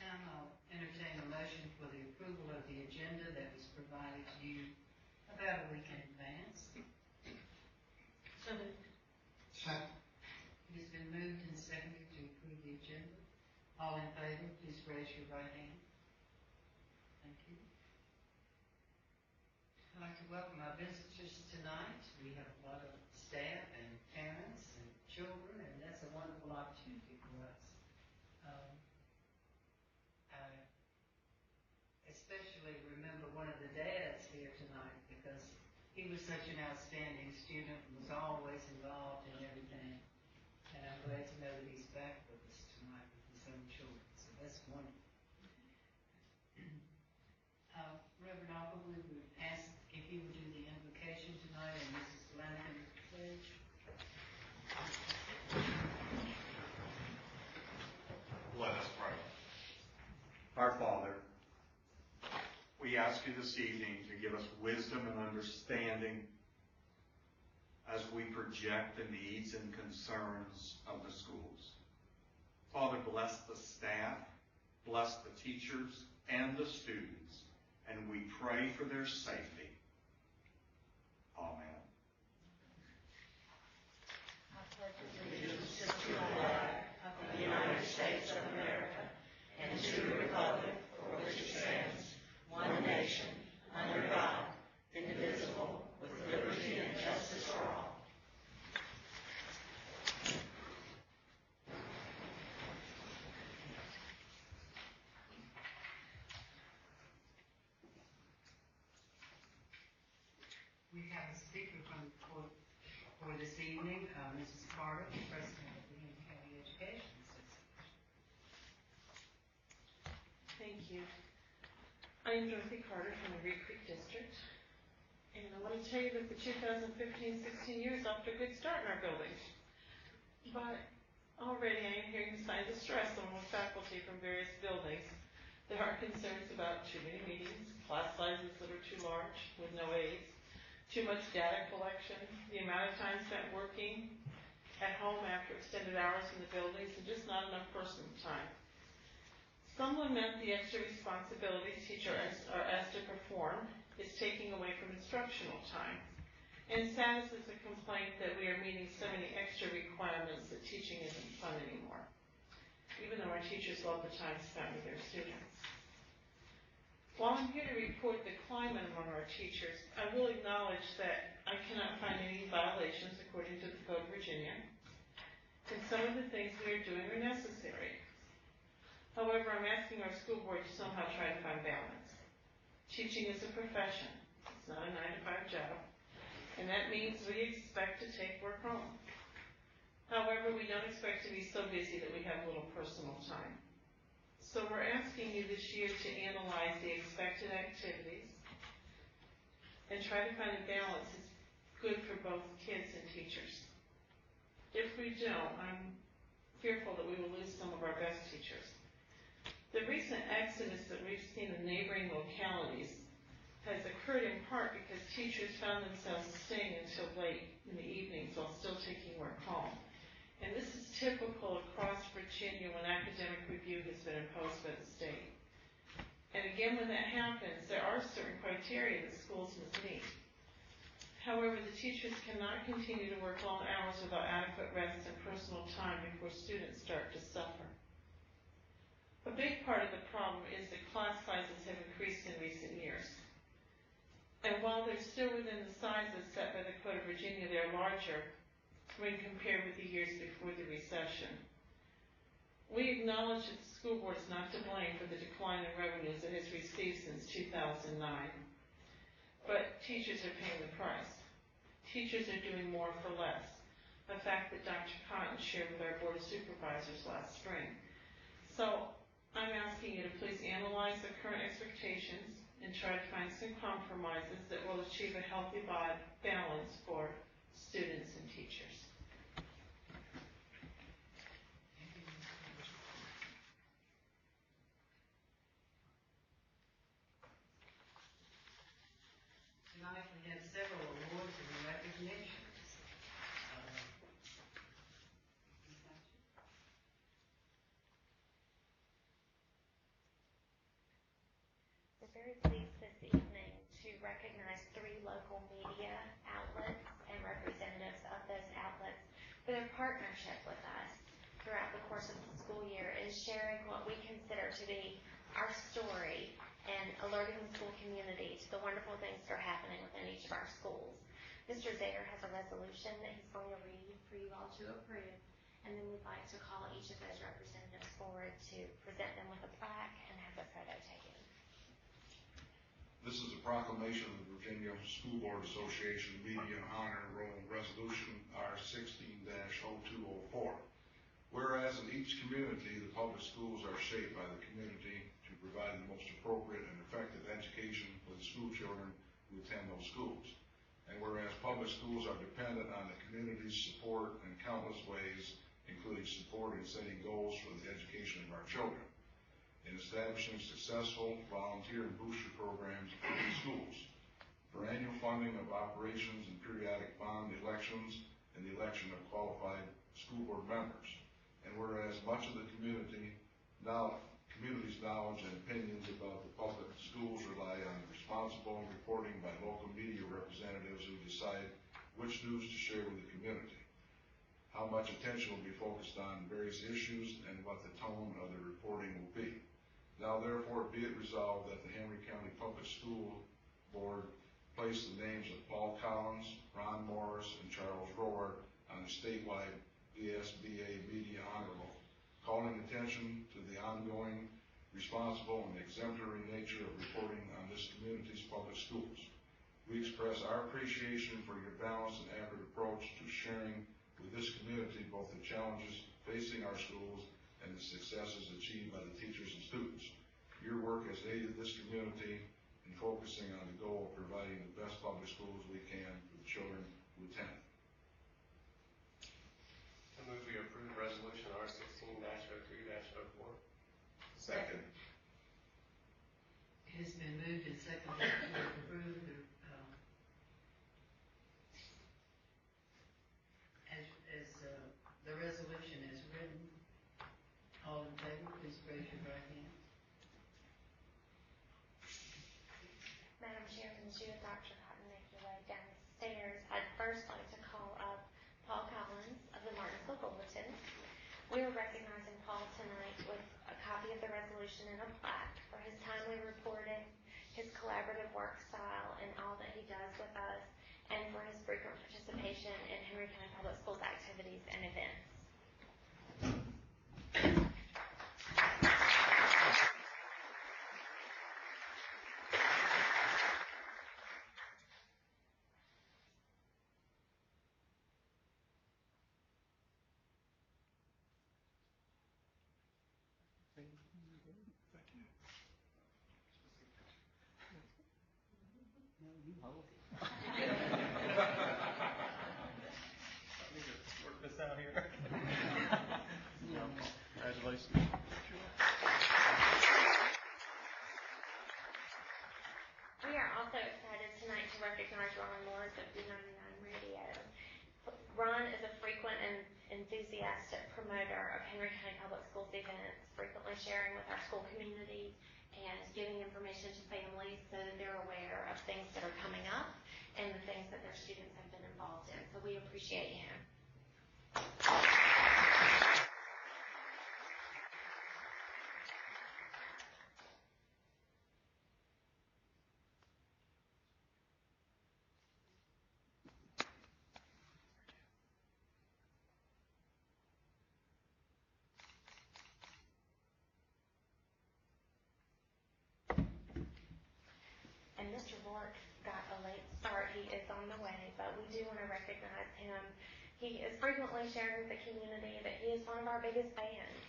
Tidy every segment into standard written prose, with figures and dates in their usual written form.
time, I'll entertain a motion for the approval of the agenda that was provided to you about a week in advance. So moved. Second. It has been moved and seconded to approve the agenda. All in favor, please raise your right hand. Thank you. I'd like to welcome our visitors tonight. We have a lot of staff and parents and children, and that's a wonderful opportunity for us. I especially remember one of the dads here tonight because he was such an outstanding student and was always involved in everything. And I'm glad to know that he's back with us tonight with his own children. So that's wonderful. Reverend Alba, we would ask if you would do the invocation tonight, and Mrs. Flanagan would pledge. Let us pray. Our Father, we ask you this evening to give us wisdom and understanding as we project the needs and concerns of the schools. Father, bless the staff, bless the teachers and the students, and we pray for their safety. Amen. I pledge allegiance to the flag of the United States of America and to the republic for which it stands, one nation, under God, indivisible, with liberty and justice for all. We have a speaker from the court for this evening, Mrs. Carter, the president of the Henry County Education Association. Thank you. I am Dorothy Carter from the Reed Creek District, and I want to tell you that the 2015-16 year is off to a good start in our buildings. But already I am hearing signs of stress among faculty from various buildings. There are concerns about too many meetings, class sizes that are too large with no aides, too much data collection, the amount of time spent working at home after extended hours in the buildings, and just not enough personal time. Some lament the extra responsibilities teachers are asked to perform is taking away from instructional time. And SADS is a complaint that we are meeting so many extra requirements that teaching isn't fun anymore, even though our teachers love the time spent with their students. While I'm here to report the climate among our teachers, I will acknowledge that I cannot find any violations according to the Code of Virginia, and some of the things we are doing are necessary. However, I'm asking our school board to somehow try to find balance. Teaching is a profession. It's not a 9-to-5 job, and that means we expect to take work home. However, we don't expect to be so busy that we have little personal time. So we're asking you this year to analyze the expected activities and try to find a balance that's good for both kids and teachers. If we don't, I'm fearful that we will lose some of our best teachers. The recent exodus that we've seen in neighboring localities has occurred in part because teachers found themselves staying until late in the evenings while still taking work home. And this is typical across Virginia when academic review has been imposed by the state. And again, when that happens, there are certain criteria that schools must meet. However, the teachers cannot continue to work long hours without adequate rest and personal time before students start to suffer. A big part of the problem is that class sizes have increased in recent years. And while they're still within the sizes set by the Code of Virginia, they're larger when compared with the years before the recession. We acknowledge that the school board is not to blame for the decline in revenues it has received since 2009. But teachers are paying the price. Teachers are doing more for less, a fact that Dr. Cotton shared with our Board of Supervisors last spring. So I'm asking you to please analyze the current expectations and try to find some compromises that will achieve a healthy balance for students and teachers. Tonight we have several awards and recognitions. very pleased this evening to recognize 3 local media outlets and representatives of those outlets for their partnership with us throughout the course of the school year in sharing what we consider to be our story and alerting the school community to the wonderful things that are happening within each of our schools. Mr. Zayer has a resolution that he's going to read for you all to approve, and then we'd like to call each of those representatives forward to present them with a plaque and have a photo taken. This is a proclamation of the Virginia School Board Association Media Honor Roll Resolution R16-0204. Whereas in each community, the public schools are shaped by the community to provide the most appropriate and effective education for the school children who attend those schools. And whereas public schools are dependent on the community's support in countless ways, including support in setting goals for the education of our children, in establishing successful volunteer and booster programs for these schools, for annual funding of operations and periodic bond elections, and the election of qualified school board members. And whereas much of the community's knowledge and opinions about the public schools rely on responsible reporting by local media representatives who decide which news to share with the community, how much attention will be focused on various issues, and what the tone of the reporting will be. Now therefore be it resolved that the Henry County Public School Board place the names of Paul Collins, Ron Morris, and Charles Rohr on the statewide SBA Media Honor Roll, calling attention to the ongoing, responsible, and exemplary nature of reporting on this community's public schools. We express our appreciation for your balanced and accurate approach to sharing with this community both the challenges facing our schools and the successes achieved by the teachers and students. Your work has aided this community in focusing on the goal of providing the best public schools we can for the children who attend. I move we approve resolution R16-03-04. Second. It has been moved and seconded to approve the resolution as written. All in favor, please raise your right hand. Madam Chairman, as you and Dr. Cotton make your way downstairs, I'd first like to call up Paul Collins of the Martinsville Bulletin. We are recognizing Paul tonight with a copy of the resolution and a plaque for his timely reporting, his collaborative work style, and all that he does with us, and for his frequent participation in Henry County Public Schools activities and events. Work this out here. Congratulations. We are also excited tonight to recognize Ron Morris of B99 Radio. Ron is a frequent and enthusiastic promoter of Henry County Public Schools events, frequently sharing with our school community and giving information to families so that they're aware of things that are coming up and the things that their students have been involved in. So we appreciate him. And Mr. Bork got a late start. He is on the way, but we do want to recognize him. He is frequently sharing with the community that he is one of our biggest fans.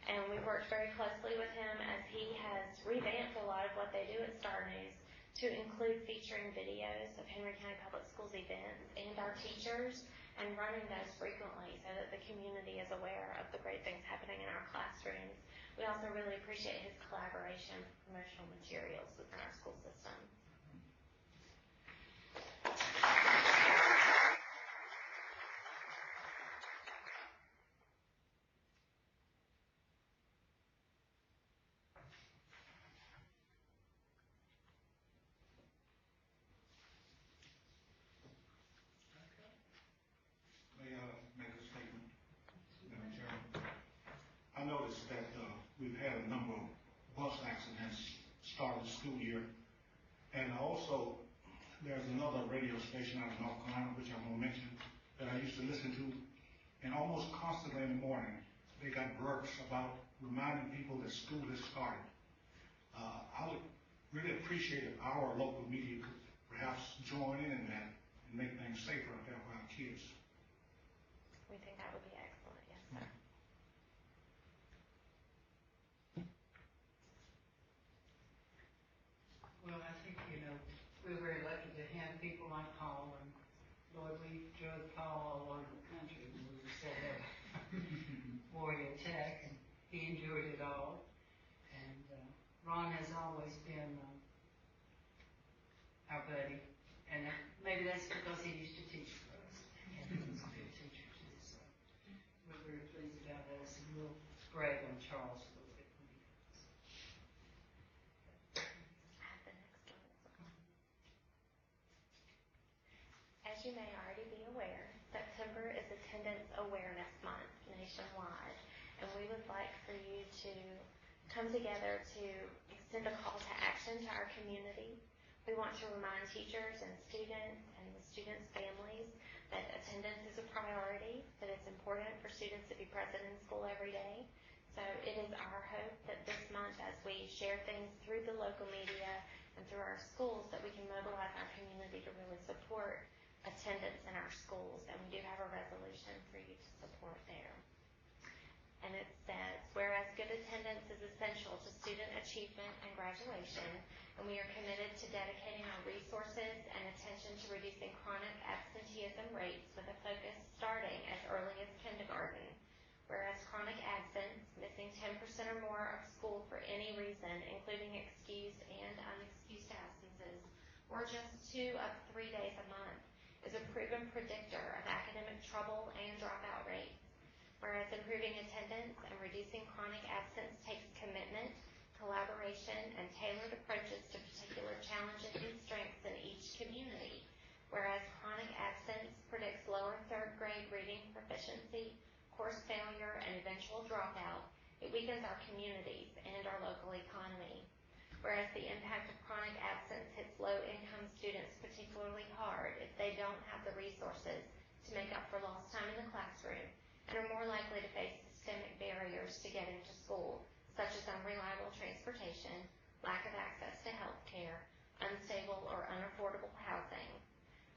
And we worked very closely with him as he has revamped a lot of what they do at Star News to include featuring videos of Henry County Public Schools events and our teachers, and running those frequently so that the community is aware of the great things happening in our classrooms. We also really appreciate his collaboration for promotional materials within our school system. bus accidents started the school year. And also, there's another radio station out of North Carolina, which I'm going to mention, that I used to listen to, and almost constantly in the morning, they got blurbs about reminding people that school has started. I would really appreciate if our local media could perhaps join in that and make things safer out there for our kids. We think that would be excellent, yes, sir. Well, I think, we're very lucky to have people like Paul, and Lord, we drug Paul all over the country when we were set up Warrior Tech, and he enjoyed it all. And Ron has always been our buddy, and maybe that's because he used to teach for us, and he was a good teacher too, so we're very pleased about that, and we'll brag on Charles a little bit when he comes. I have the next one as well. As you may already be aware, September is Attendance Awareness Month nationwide, and we would like for you to come together to extend a call to action to our community. We want to remind teachers and students and the students' families that attendance is a priority, that it's important for students to be present in school every day. So it is our hope that this month, as we share things through the local media and through our schools, that we can mobilize our community to really support attendance in our schools. And we do have a resolution for you to support there. And it says, whereas good attendance is essential to student achievement and graduation, and we are committed to dedicating our resources and attention to reducing chronic absenteeism rates with a focus starting as early as kindergarten. Whereas chronic absence, missing 10% or more of school for any reason, including excused and unexcused absences, or just 2 of 3 days a month, is a proven predictor of academic trouble and dropout rates. Whereas improving attendance and reducing chronic absence takes commitment, collaboration, and tailored approaches to particular challenges and strengths in each community. Whereas chronic absence predicts lower 3rd grade reading proficiency, course failure, and eventual dropout, it weakens our communities and our local economy. Whereas the impact of chronic absence hits low-income students particularly hard if they don't have the resources to make up for lost time in the classroom, and are more likely to face systemic barriers to getting to school, such as unreliable transportation, lack of access to health care, unstable or unaffordable housing.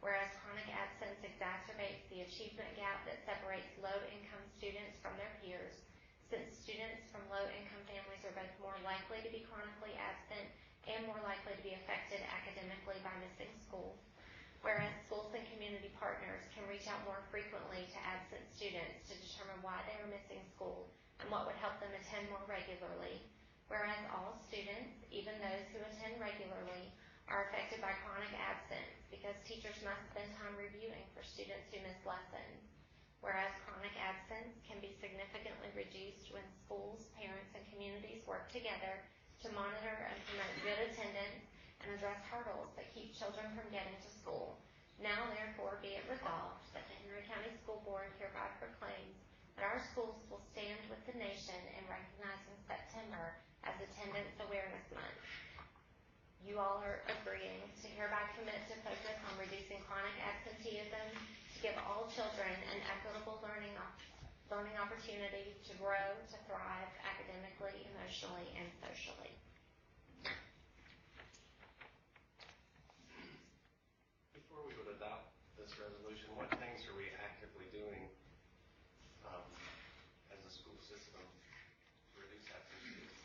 Whereas chronic absence exacerbates the achievement gap that separates low-income students from their peers, since students from low-income families are both more likely to be chronically absent and more likely to be affected academically by missing school. Whereas schools and community partners can reach out more frequently to absent students to determine why they are missing school and what would help them attend more regularly. Whereas all students, even those who attend regularly, are affected by chronic absence because teachers must spend time reviewing for students who miss lessons. Whereas chronic absence can be significantly reduced when schools, parents, and communities work together to monitor and promote good attendance and address hurdles that keep children from getting to school. Now, therefore, be it resolved that the Henry County School Board hereby proclaims that our schools will stand with the nation in recognizing September as Attendance Awareness Month. You all are agreeing to hereby commit to focus on reducing chronic absenteeism, to give all children an equitable learning opportunity to grow, to thrive academically, emotionally, and socially. Before we would adopt this resolution, what things are we actively doing as a school system to reduce absenteeism?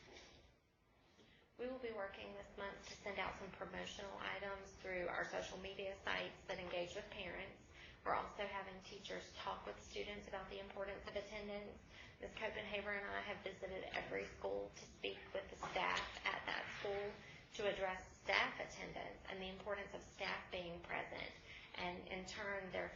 We will be working this month to send out some promotional items through our social media sites that engage with parents. We're also having teachers talk with students about the importance of attendance. Ms. Copenhaver and I have visited every school to speak with the staff at that school to address staff attendance and the importance of staff being present. And in turn, their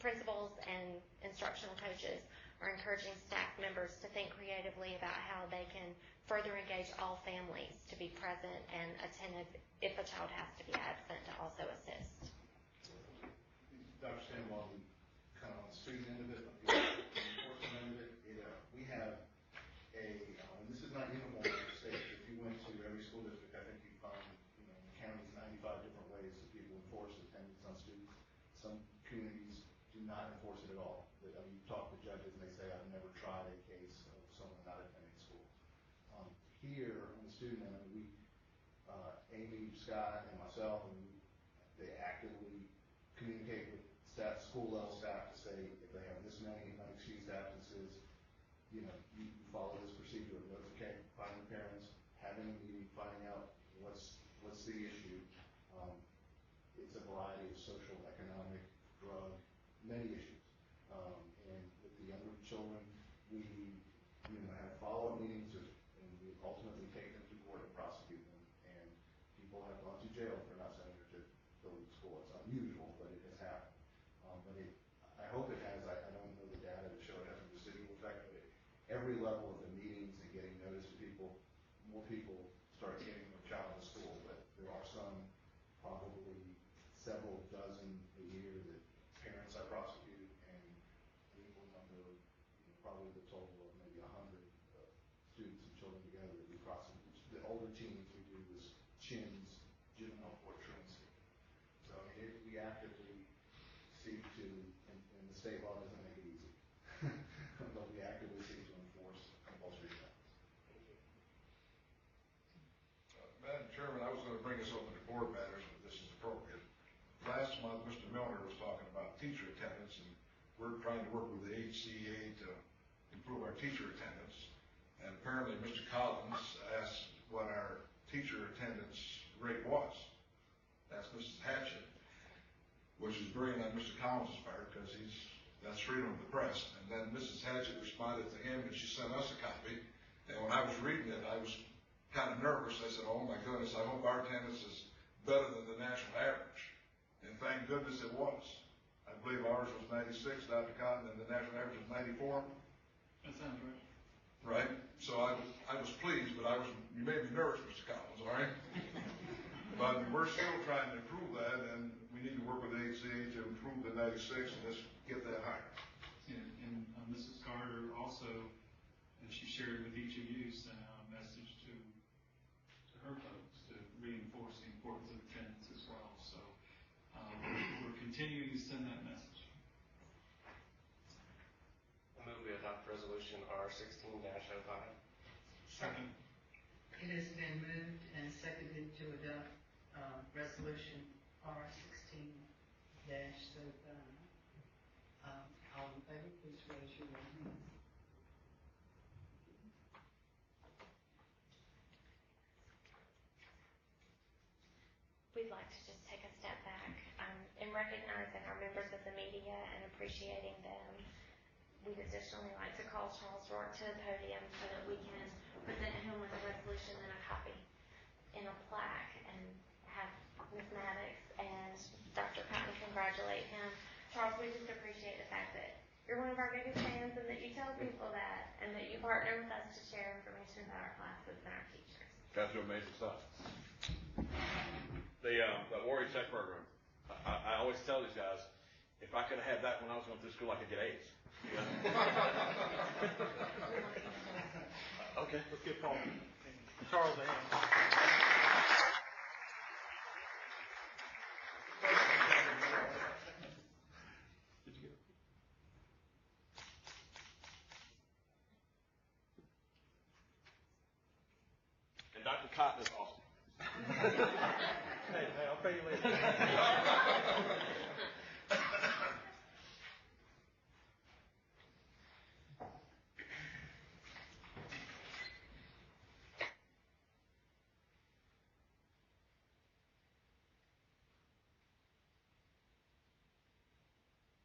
principals and instructional coaches are encouraging staff members to think creatively about how they can further engage all families to be present and attentive if a child has to be absent to also assist. Dr. Stanwell, kind of on the student end of it, on the enforcement end of it, we have and this is not uniform in the state, here on the student end, Amy, Scott, and myself, and they actively communicate with staff, school level staff to say if they have this many unexcused absences, you follow this procedure of notifying the parents, having a meeting, finding out what's the issue. It's a variety of social, economic, drug, many issues. And with the younger children, we have follow-up meetings, and we ultimately take them to court and prosecute them. And people have gone to jail for not sending their kids to school. It's unusual, but it has happened. I hope it has. I don't know the data to show it has a residual effect, but every level of the meetings and getting notice to people, more people start getting their child to school. But there are some, probably several dozen a year, that parents are prosecuted, and an equal number, probably the total of maybe 100 students and children together that we prosecute. The older teens we do this CHINS, juvenile court truancy. So we actively seek to, and the state law doesn't make it easy, but we actively seek to enforce compulsory attendance. Madam Chairman, I was going to bring this open to board matters, but this is appropriate. Last month, Mr. Milner was talking about teacher attendance, and we're trying to work with the HCA to improve our teacher attendance. And apparently, Mr. Collins asked what our teacher attendance rate was. That's Mrs. Hatchett, which is brilliant on Mr. Collins' part, because that's freedom of the press. And then Mrs. Hatchett responded to him, and she sent us a copy. And when I was reading it, I was kind of nervous. I said, oh my goodness, I hope our attendance is better than the national average. And thank goodness it was. I believe ours was 96, Dr. Cotton, and the national average was 94. That sounds right. Right? So I was pleased, but you made me nervous, Mr. Collins, all right? But we're still trying to improve that, and we need to work with the HCA to improve the 96 and just get that higher. Yeah, and Mrs. Carter also, and she shared with each of you, sent out a message to her folks to reinforce the importance of attendance as well. So we're continuing to send that message. I move we adopt resolution R16-05. Second. It has been moved and seconded to adopt resolution R16-05. All in favor, please raise your right hand. We'd like to just take a step back in recognizing our members of the media and appreciating them. We'd additionally like to call Charles Rourke to the podium so that we can present him with a resolution and a copy in a plaque, and have Ms. Maddox and Dr. Cotton congratulate him. Charles, we just appreciate the fact that you're one of our biggest fans, and that you tell people that, and that you partner with us to share information about our classes and our teachers. Guys do amazing stuff. The Warrior Tech program, I always tell these guys, if I could have had that when I was going through school, I could get A's. Yeah. Okay, let's get Paul. Charles a hand. Did you get it? And Dr. Cotton is awesome. Hey, I'll pay you later.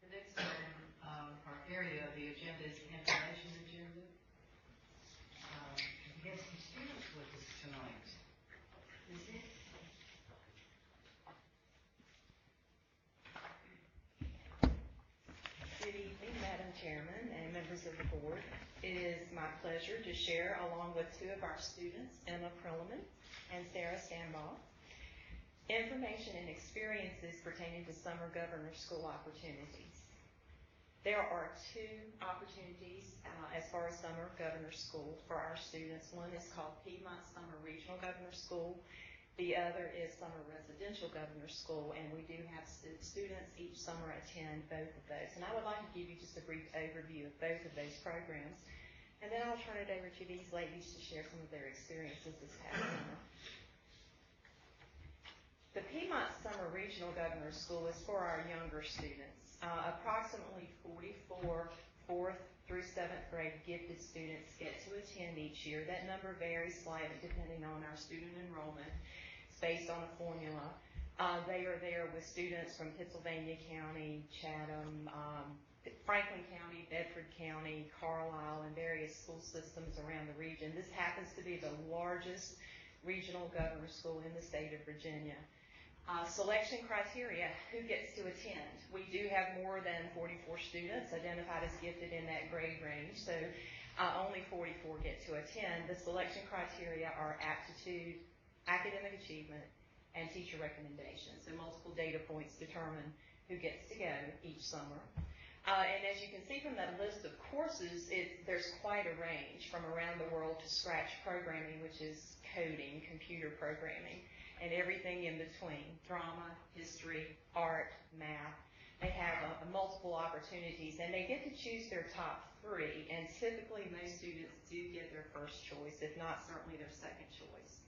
The next item, or area of the agenda is information agenda. We have some students with us tonight. Is it? Good evening, Madam Chairman and members of the board. It is my pleasure to share, along with two of our students, Emma Perlman and Sarah Stanbaugh, information and experiences pertaining to summer governor school opportunities. There are two opportunities as far as summer governor school for our students. One is called Piedmont Summer Regional Governor School. The other is Summer Residential Governor School, and we do have students each summer attend both of those. And I would like to give you just a brief overview of both of those programs, and then I'll turn it over to these ladies to share some of their experiences this past summer. The Piedmont Summer Regional Governor's School is for our younger students. Approximately 44 4th through 7th grade gifted students get to attend each year. That number varies slightly depending on our student enrollment. It's based on a formula. They are there with students from Pittsylvania County, Chatham, Franklin County, Bedford County, Carlisle, and various school systems around the region. This happens to be the largest regional governor's school in the state of Virginia. Selection criteria, who gets to attend? We do have more than 44 students identified as gifted in that grade range, so only 44 get to attend. The selection criteria are aptitude, academic achievement, and teacher recommendations. So multiple data points determine who gets to go each summer. And as you can see from that list of courses, there's quite a range from around the world to scratch programming, which is coding, computer programming, and everything in between, drama, history, art, math. They have multiple opportunities, and they get to choose their top 3, and typically most students do get their first choice, if not certainly their second choice.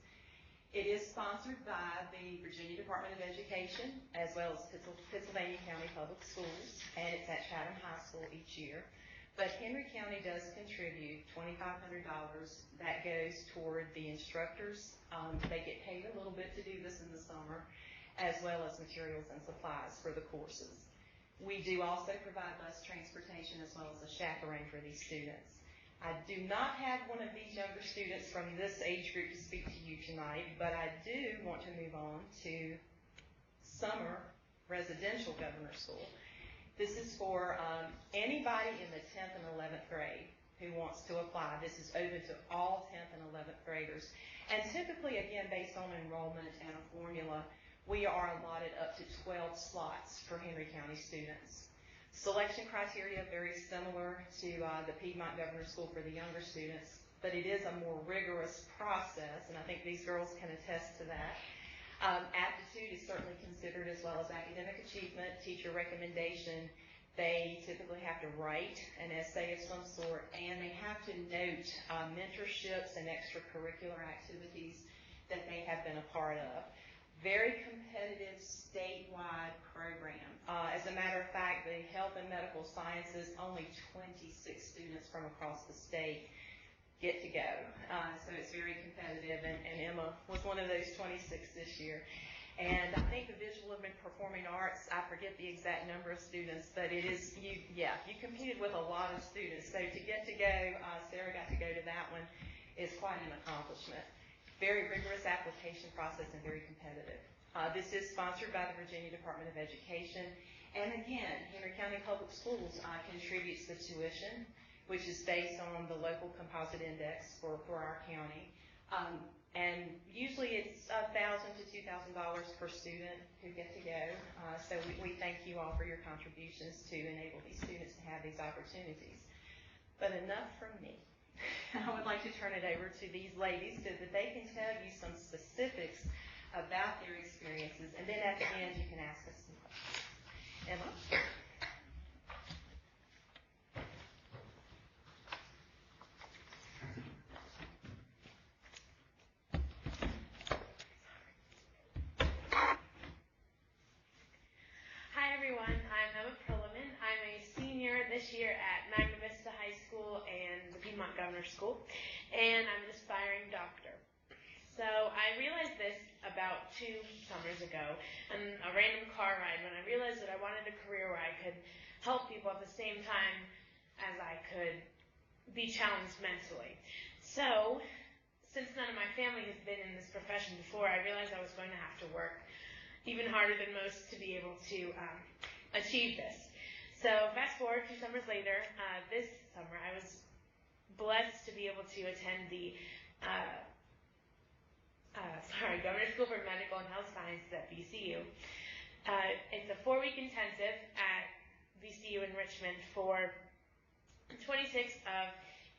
It is sponsored by the Virginia Department of Education, as well as Pittsylvania County Public Schools, and it's at Chatham High School each year. But Henry County does contribute $2,500 that goes toward the instructors. They get paid a little bit to do this in the summer, as well as materials and supplies for the courses. We do also provide bus transportation as well as a chaperone for these students. I do not have one of these younger students from this age group to speak to you tonight, but I do want to move on to summer residential governor school. This is for anybody in the 10th and 11th grade who wants to apply. This is open to all 10th and 11th graders. And typically, again, based on enrollment and a formula, we are allotted up to 12 slots for Henry County students. Selection criteria very similar to the Piedmont Governor's School for the younger students, but it is a more rigorous process, and I think these girls can attest to that. Aptitude is certainly considered, as well as academic achievement, teacher recommendation. They typically have to write an essay of some sort, and they have to note mentorships and extracurricular activities that they have been a part of. Very competitive statewide program. As a matter of fact, the health and medical sciences, only 26 students from across the state get to go. So it's very competitive, and Emma was one of those 26 this year. And I think the visual and performing arts, I forget the exact number of students, but it is, you competed with a lot of students. So to get to go, Sarah got to go to that one, is quite an accomplishment. Very rigorous application process and very competitive. This is sponsored by the Virginia Department of Education. And again, Henry County Public Schools contributes the tuition, which is based on the local composite index for our county. And usually it's $1,000 to $2,000 per student who get to go. So we thank you all for your contributions to enable these students to have these opportunities. But enough from me. I would like to turn it over to these ladies so that they can tell you some specifics about their experiences. And then at the end, you can ask us some questions. Emma? This year at Magna Vista High School and the Piedmont Governor's School, and I'm an aspiring doctor. So I realized this about 2 summers ago on a random car ride when I realized that I wanted a career where I could help people at the same time as I could be challenged mentally. So since none of my family has been in this profession before, I realized I was going to have to work even harder than most to be able to achieve this. So fast forward 2 summers later, this summer I was blessed to be able to attend the Governor's School for Medical and Health Sciences at VCU. It's a 4-week intensive at VCU in Richmond for 26 of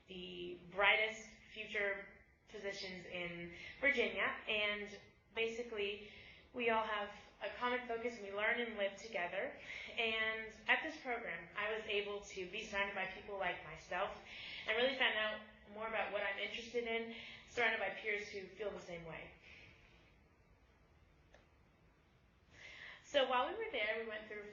the brightest future physicians in Virginia, and basically we all have a common focus, and we learn and live together. And at this program, I was able to be surrounded by people like myself and really find out more about and surrounded by peers who feel the same way. So while we were there, we went through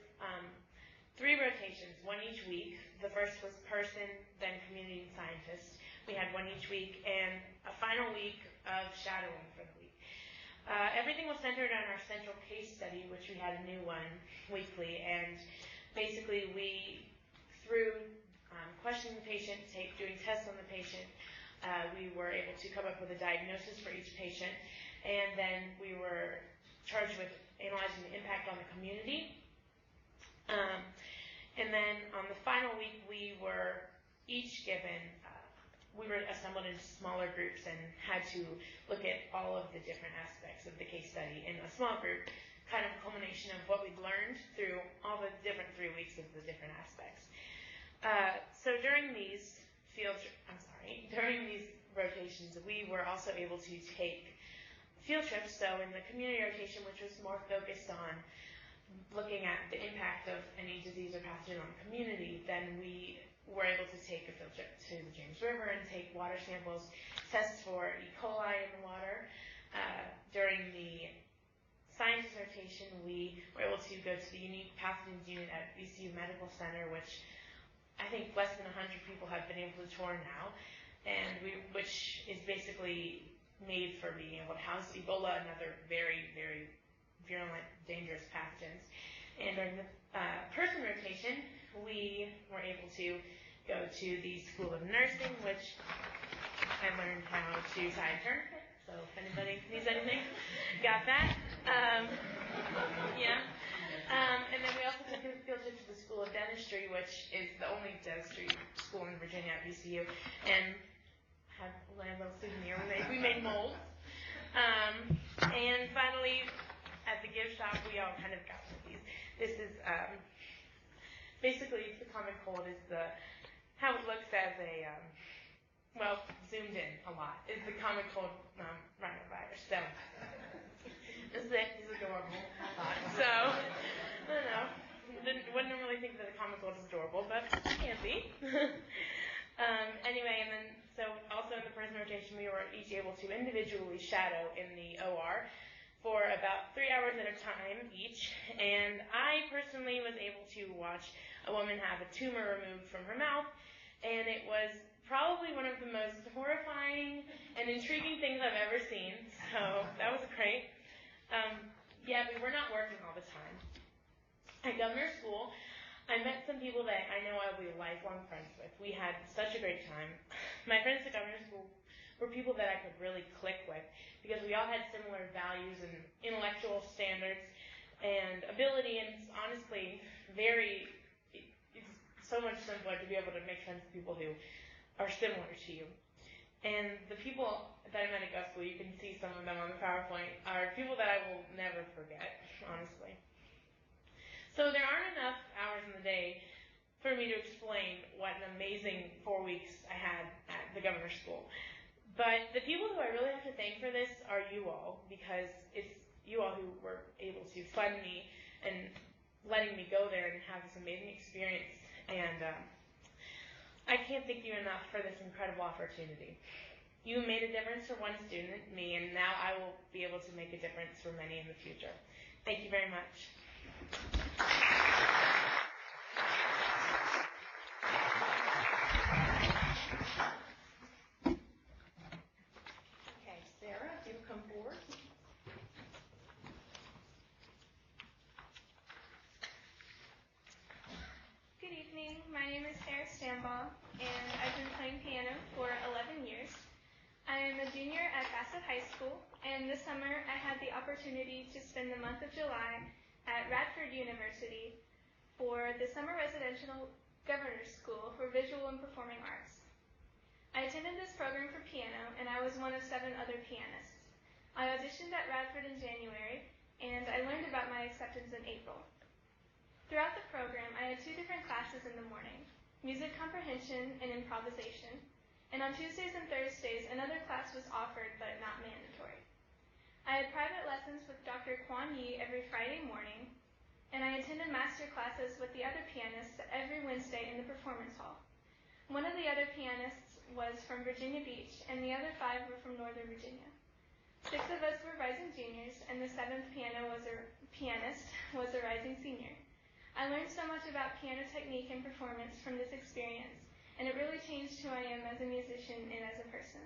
3 rotations, one each week. The first was person, then community and scientist. We had one each week, and a final week of shadowing for the week. Everything was centered on our central case study, which we had a new one weekly, and basically we, through questioning the patient, doing tests on the patient, we were able to come up with a diagnosis for each patient, and then we were charged with analyzing the impact on the community. And then on the final week, we were each given, we were assembled into smaller groups and had to look at all of the different aspects of the case study in a small group, kind of a culmination of what we'd learned through all the different 3 weeks of the different aspects. So during these rotations, we were also able to take field trips. So in the community rotation, which was more focused on looking at the impact of any disease or pathogen on the community, then we were able to take a field trip to the James River and take water samples, test for E. coli in the water. During the science rotation, we were able to go to the unique pathogens unit at VCU Medical Center, which I think less than 100 people have been able to tour now, and which is basically made for being able to house Ebola and other very, very virulent, dangerous pathogens. And during the person rotation, we were able to go to the School of Nursing, which I learned how to tie a tourniquet. So if anybody needs anything, got that. And then we also took a field trip to the School of Dentistry, which is the only dentistry school in Virginia at VCU, and had a little souvenir. We made molds. And finally, at the gift shop, we all kind of got these. This is basically the common cold is how it looks as a zoomed in a lot is the common cold rhinovirus. So this is adorable. I thought so. I don't know. Wouldn't normally think that a common cold is adorable, but it can be. Anyway, and then so also in the person rotation, we were each able to individually shadow in the OR for about 3 hours at a time each, and I personally was able to watch a woman have a tumor removed from her mouth, and it was probably one of the most horrifying and intriguing things I've ever seen, so that was great. We were not working all the time. At Governor School, I met some people that I know I'll be lifelong friends with. We had such a great time. My friends at Governor School were people that I could really click with because we all had similar values and intellectual standards and ability, and it's honestly it's so much simpler to be able to make friends with people who are similar to you. And the people that I met at Gov School, you can see some of them on the PowerPoint, are people that I will never forget, honestly. So there aren't enough hours in the day for me to explain what an amazing 4 weeks I had at the Governor's School. But the people who I really have to thank for this are you all, because it's you all who were able to fund me and letting me go there and have this amazing experience. And I can't thank you enough for this incredible opportunity. You made a difference for one student, me, and now I will be able to make a difference for many in the future. Thank you very much. Okay, Sarah, if you come forward. Good evening. My name is Sarah Stambaugh, and I've been playing piano for 11 years. I am a junior at Bassett High School, and this summer I had the opportunity to spend the month of July at Radford University for the Summer Residential Governor's School for Visual and Performing Arts. I attended this program for piano, and I was one of 7 other pianists. I auditioned at Radford in January, and I learned about my acceptance in April. Throughout the program, I had 2 different classes in the morning, music comprehension and improvisation, and on Tuesdays and Thursdays, another class was offered but not mandatory. I had private lessons with Dr. Kwan Yi every Friday morning, and I attended master classes with the other pianists every Wednesday in the performance hall. One of the other pianists was from Virginia Beach, and the other 5 were from Northern Virginia. 6 of us were rising juniors, and the 7th pianist was a rising senior. I learned so much about piano technique and performance from this experience, and it really changed who I am as a musician and as a person.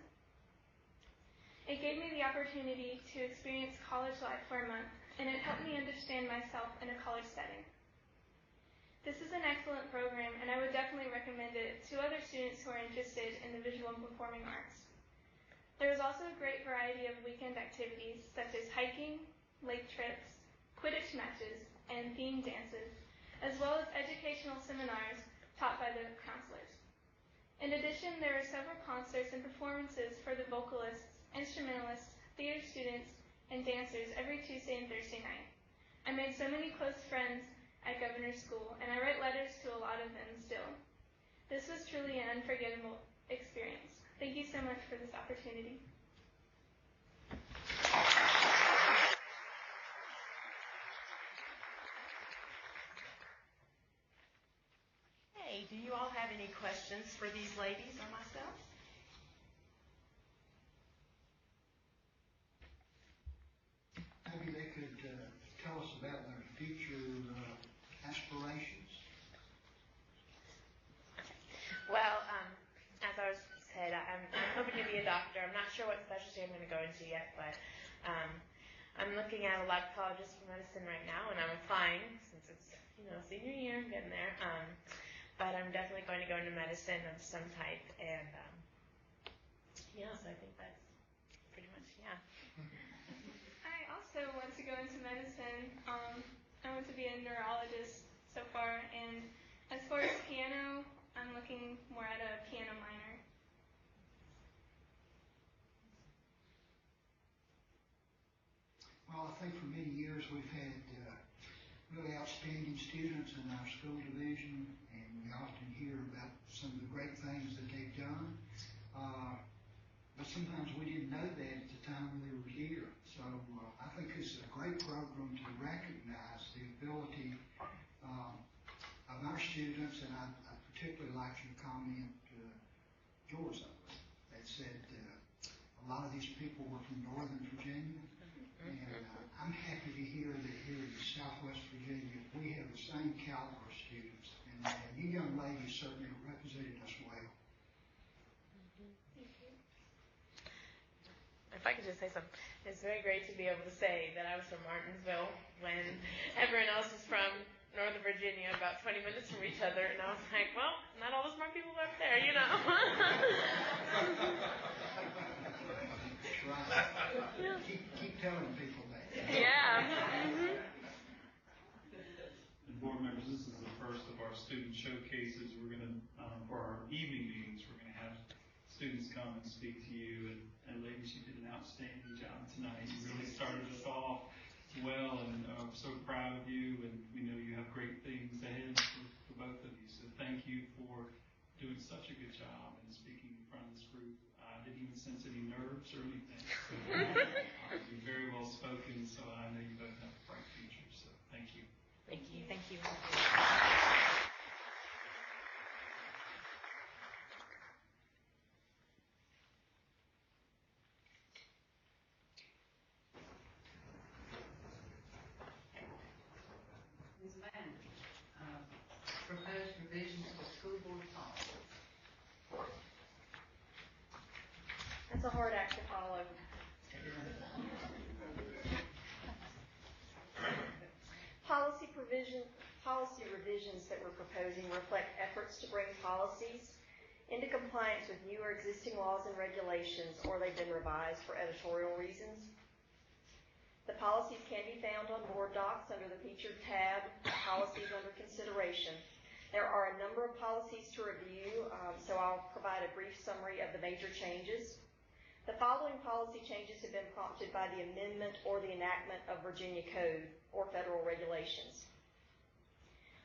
It gave me the opportunity to experience college life for a month, and it helped me understand myself in a college setting. This is an excellent program, and I would definitely recommend it to other students who are interested in the visual and performing arts. There is also a great variety of weekend activities, such as hiking, lake trips, Quidditch matches, and themed dances, as well as educational seminars taught by the counselors. In addition, there are several concerts and performances for the vocalists, instrumentalists, theater students, and dancers every Tuesday and Thursday night. I made so many close friends at Governor's School, and I write letters to a lot of them still. This was truly an unforgettable experience. Thank you so much for this opportunity. Hey, do you all have any questions for these ladies or myself? Maybe they could tell us about their future aspirations. Well, as I was said, I'm hoping to be a doctor. I'm not sure what specialty I'm going to go into yet, but I'm looking at a lot of colleges for medicine right now, and I'm applying since it's senior year. I'm getting there. But I'm definitely going to go into medicine of some type, and so I think that's pretty much I also want to go into medicine. I want to be a neurologist so far, and as far as piano, I'm looking more at a piano minor. Well, I think for many years we've had really outstanding students in our school division, and we often hear about some of the great things that they've done. But sometimes we didn't know that at the time when they were here. So I think this is a great program to recognize the ability of our students, and I particularly like your comment, George, that said a lot of these people were from Northern Virginia, and I'm happy to hear that here in Southwest Virginia we have the same caliber of students, and you young ladies certainly represented us well. If I could just say something, it's very great to be able to say that I was from Martinsville when everyone else is from Northern Virginia, about 20 minutes from each other, and I was like, well, not all the smart people are up there, That's right. Keep telling people that. Yeah. And board members, this is the first of our student showcases. We're going to, for our evening meetings, we're going to have students come and speak to you, and ladies, you did an outstanding job tonight. You really started us off well, and I'm so proud of you, and we know you have great things ahead for both of you. So thank you for doing such a good job and speaking in front of this group. I didn't even sense any nerves or anything. So you're very well spoken, so I know you both have a bright future. So thank you. Thank you. Thank you. Ms. Mann, proposed revisions to school board policy. That's a hard act to follow. Policy revisions that we're proposing reflect efforts to bring policies into compliance with new or existing laws and regulations, or they've been revised for editorial reasons. The policies can be found on board docs under the featured tab, Policies Under Consideration. There are a number of policies to review, so I'll provide a brief summary of the major changes. The following policy changes have been prompted by the amendment or the enactment of Virginia Code or federal regulations.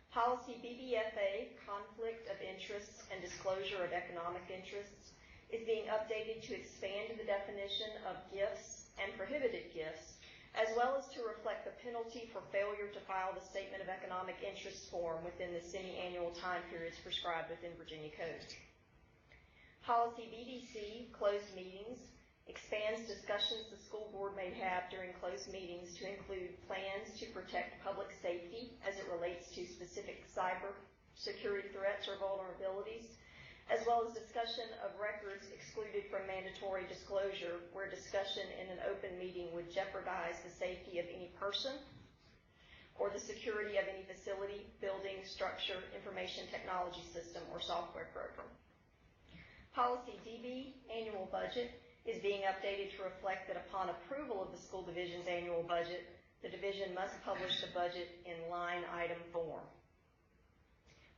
Policy BBFA, Conflict of Interests and Disclosure of Economic Interests, is being updated to expand the definition of gifts and prohibited gifts, as well as to reflect the penalty for failure to file the Statement of Economic Interest form within the semi-annual time periods prescribed within Virginia Code. Policy BDC, closed meetings, expands discussions the school board may have during closed meetings to include plans to protect public safety as it relates to specific cyber security threats or vulnerabilities, as well as discussion of records excluded from mandatory disclosure where discussion in an open meeting would jeopardize the safety of any person or the security of any facility, building, structure, information technology system, or software program. Policy DB, annual budget, is being updated to reflect that upon approval of the school division's annual budget, the division must publish the budget in line item form.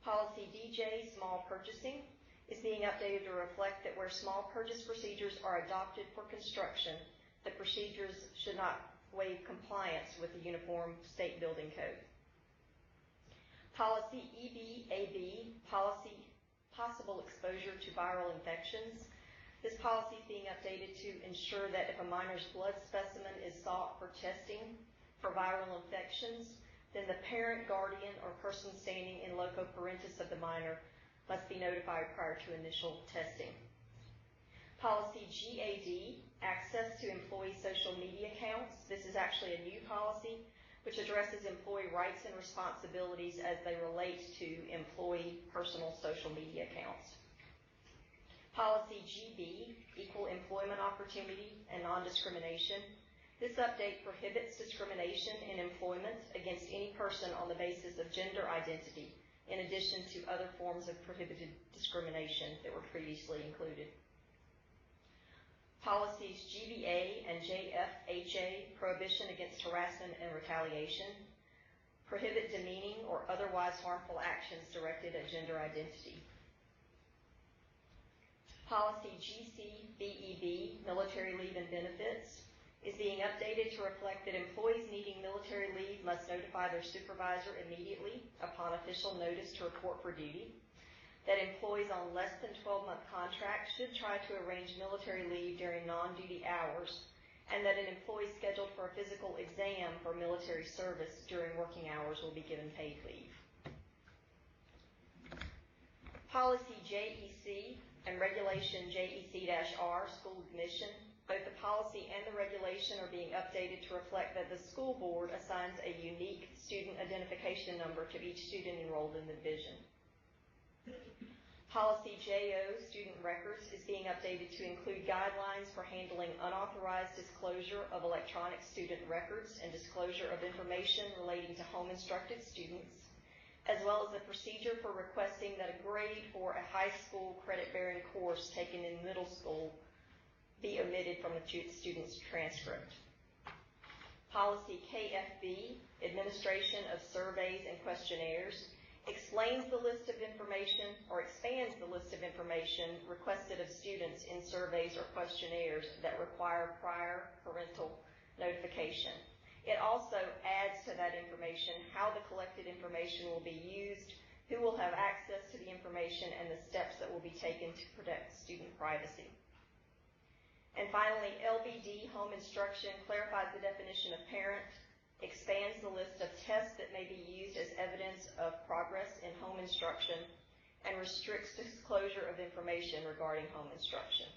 Policy DJ, small purchasing, is being updated to reflect that where small purchase procedures are adopted for construction, the procedures should not waive compliance with the Uniform State Building Code. Policy EB-AB, policy possible exposure to viral infections. This policy is being updated to ensure that if a minor's blood specimen is sought for testing for viral infections, then the parent, guardian, or person standing in loco parentis of the minor must be notified prior to initial testing. Policy GAD, access to employee social media accounts. This is actually a new policy which addresses employee rights and responsibilities as they relate to employee personal social media accounts. Policy GB, equal employment opportunity and non-discrimination. This update prohibits discrimination in employment against any person on the basis of gender identity, in addition to other forms of prohibited discrimination that were previously included. Policies GBA and JFHA, prohibition against harassment and retaliation, prohibit demeaning or otherwise harmful actions directed at gender identity. Policy GCBEB, military leave and benefits, is being updated to reflect that employees needing military leave must notify their supervisor immediately upon official notice to report for duty, that employees on less than 12-month contracts should try to arrange military leave during non-duty hours, and that an employee scheduled for a physical exam for military service during working hours will be given paid leave. Policy JEC and Regulation JEC-R, school admission. Both the policy and the regulation are being updated to reflect that the school board assigns a unique student identification number to each student enrolled in the division. Policy JO, student records, is being updated to include guidelines for handling unauthorized disclosure of electronic student records and disclosure of information relating to home instructed students, as well as a procedure for requesting that a grade for a high school credit-bearing course taken in middle school be omitted from the student's transcript. Policy KFB, administration of surveys and questionnaires, explains the list of information or expands the list of information requested of students in surveys or questionnaires that require prior parental notification. It also adds to that information how the collected information will be used, who will have access to the information, and the steps that will be taken to protect student privacy. And finally, LBD, home instruction, clarifies the definition of parent, expands the list of tests that may be used as evidence of progress in home instruction, and restricts disclosure of information regarding home instruction.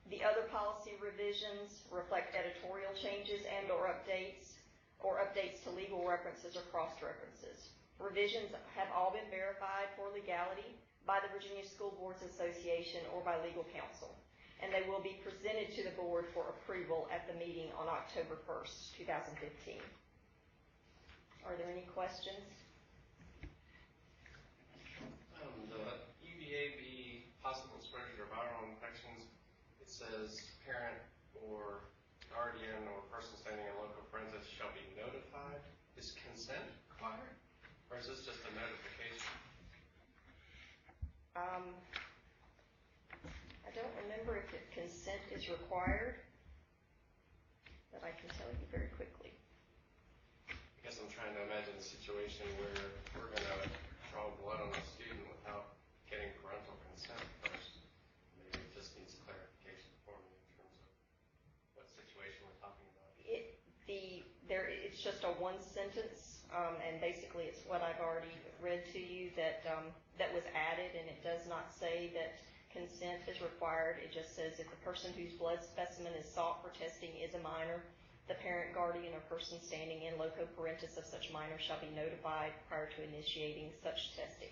The other policy revisions reflect editorial changes and or updates to legal references or cross-references. Revisions have all been verified for legality by the Virginia School Boards Association or by legal counsel, and they will be presented to the board for approval at the meeting on October 1st, 2015. Are there any questions? The EBAB, possible exposure to viral infections, it says parent or guardian or person standing in local parentis shall be notified. Is consent required? Or is this just a notification? I don't remember if consent is required, but I can tell you very quickly. I guess I'm trying to imagine a situation where we're going to draw blood on a student without getting parental consent first. Maybe it just needs clarification for me in terms of what situation we're talking about. It's just a one sentence, and basically it's what I've already read to you that was added, and it does not say that consent is required. It just says if the person whose blood specimen is sought for testing is a minor, the parent, guardian, or person standing in loco parentis of such minor shall be notified prior to initiating such testing.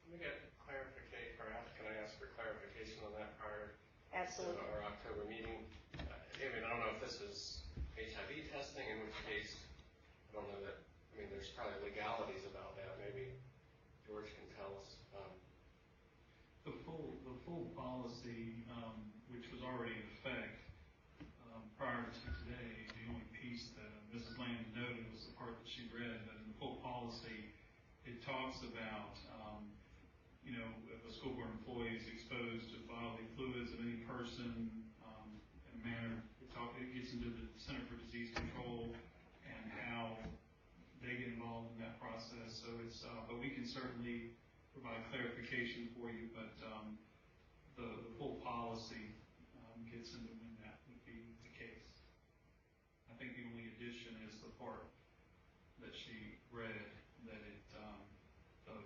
Let me get clarification, or can I ask for clarification on that prior Absolutely. to our October meeting? I mean, I don't know if this is HIV testing, in which case, I don't know that, I mean, there's probably legalities about that. Maybe George can tell us. The full policy, which was already in effect prior to today, the only piece that Mrs. Landon noted was the part that she read, but in the full policy, it talks about, if a school board employee is exposed to bodily fluids of any person in a manner, it gets into the Center for Disease Control and how they get involved in that process. So but we can certainly provide clarification for you, but the full policy gets into when that would be the case. I think the only addition is the part that she read, that the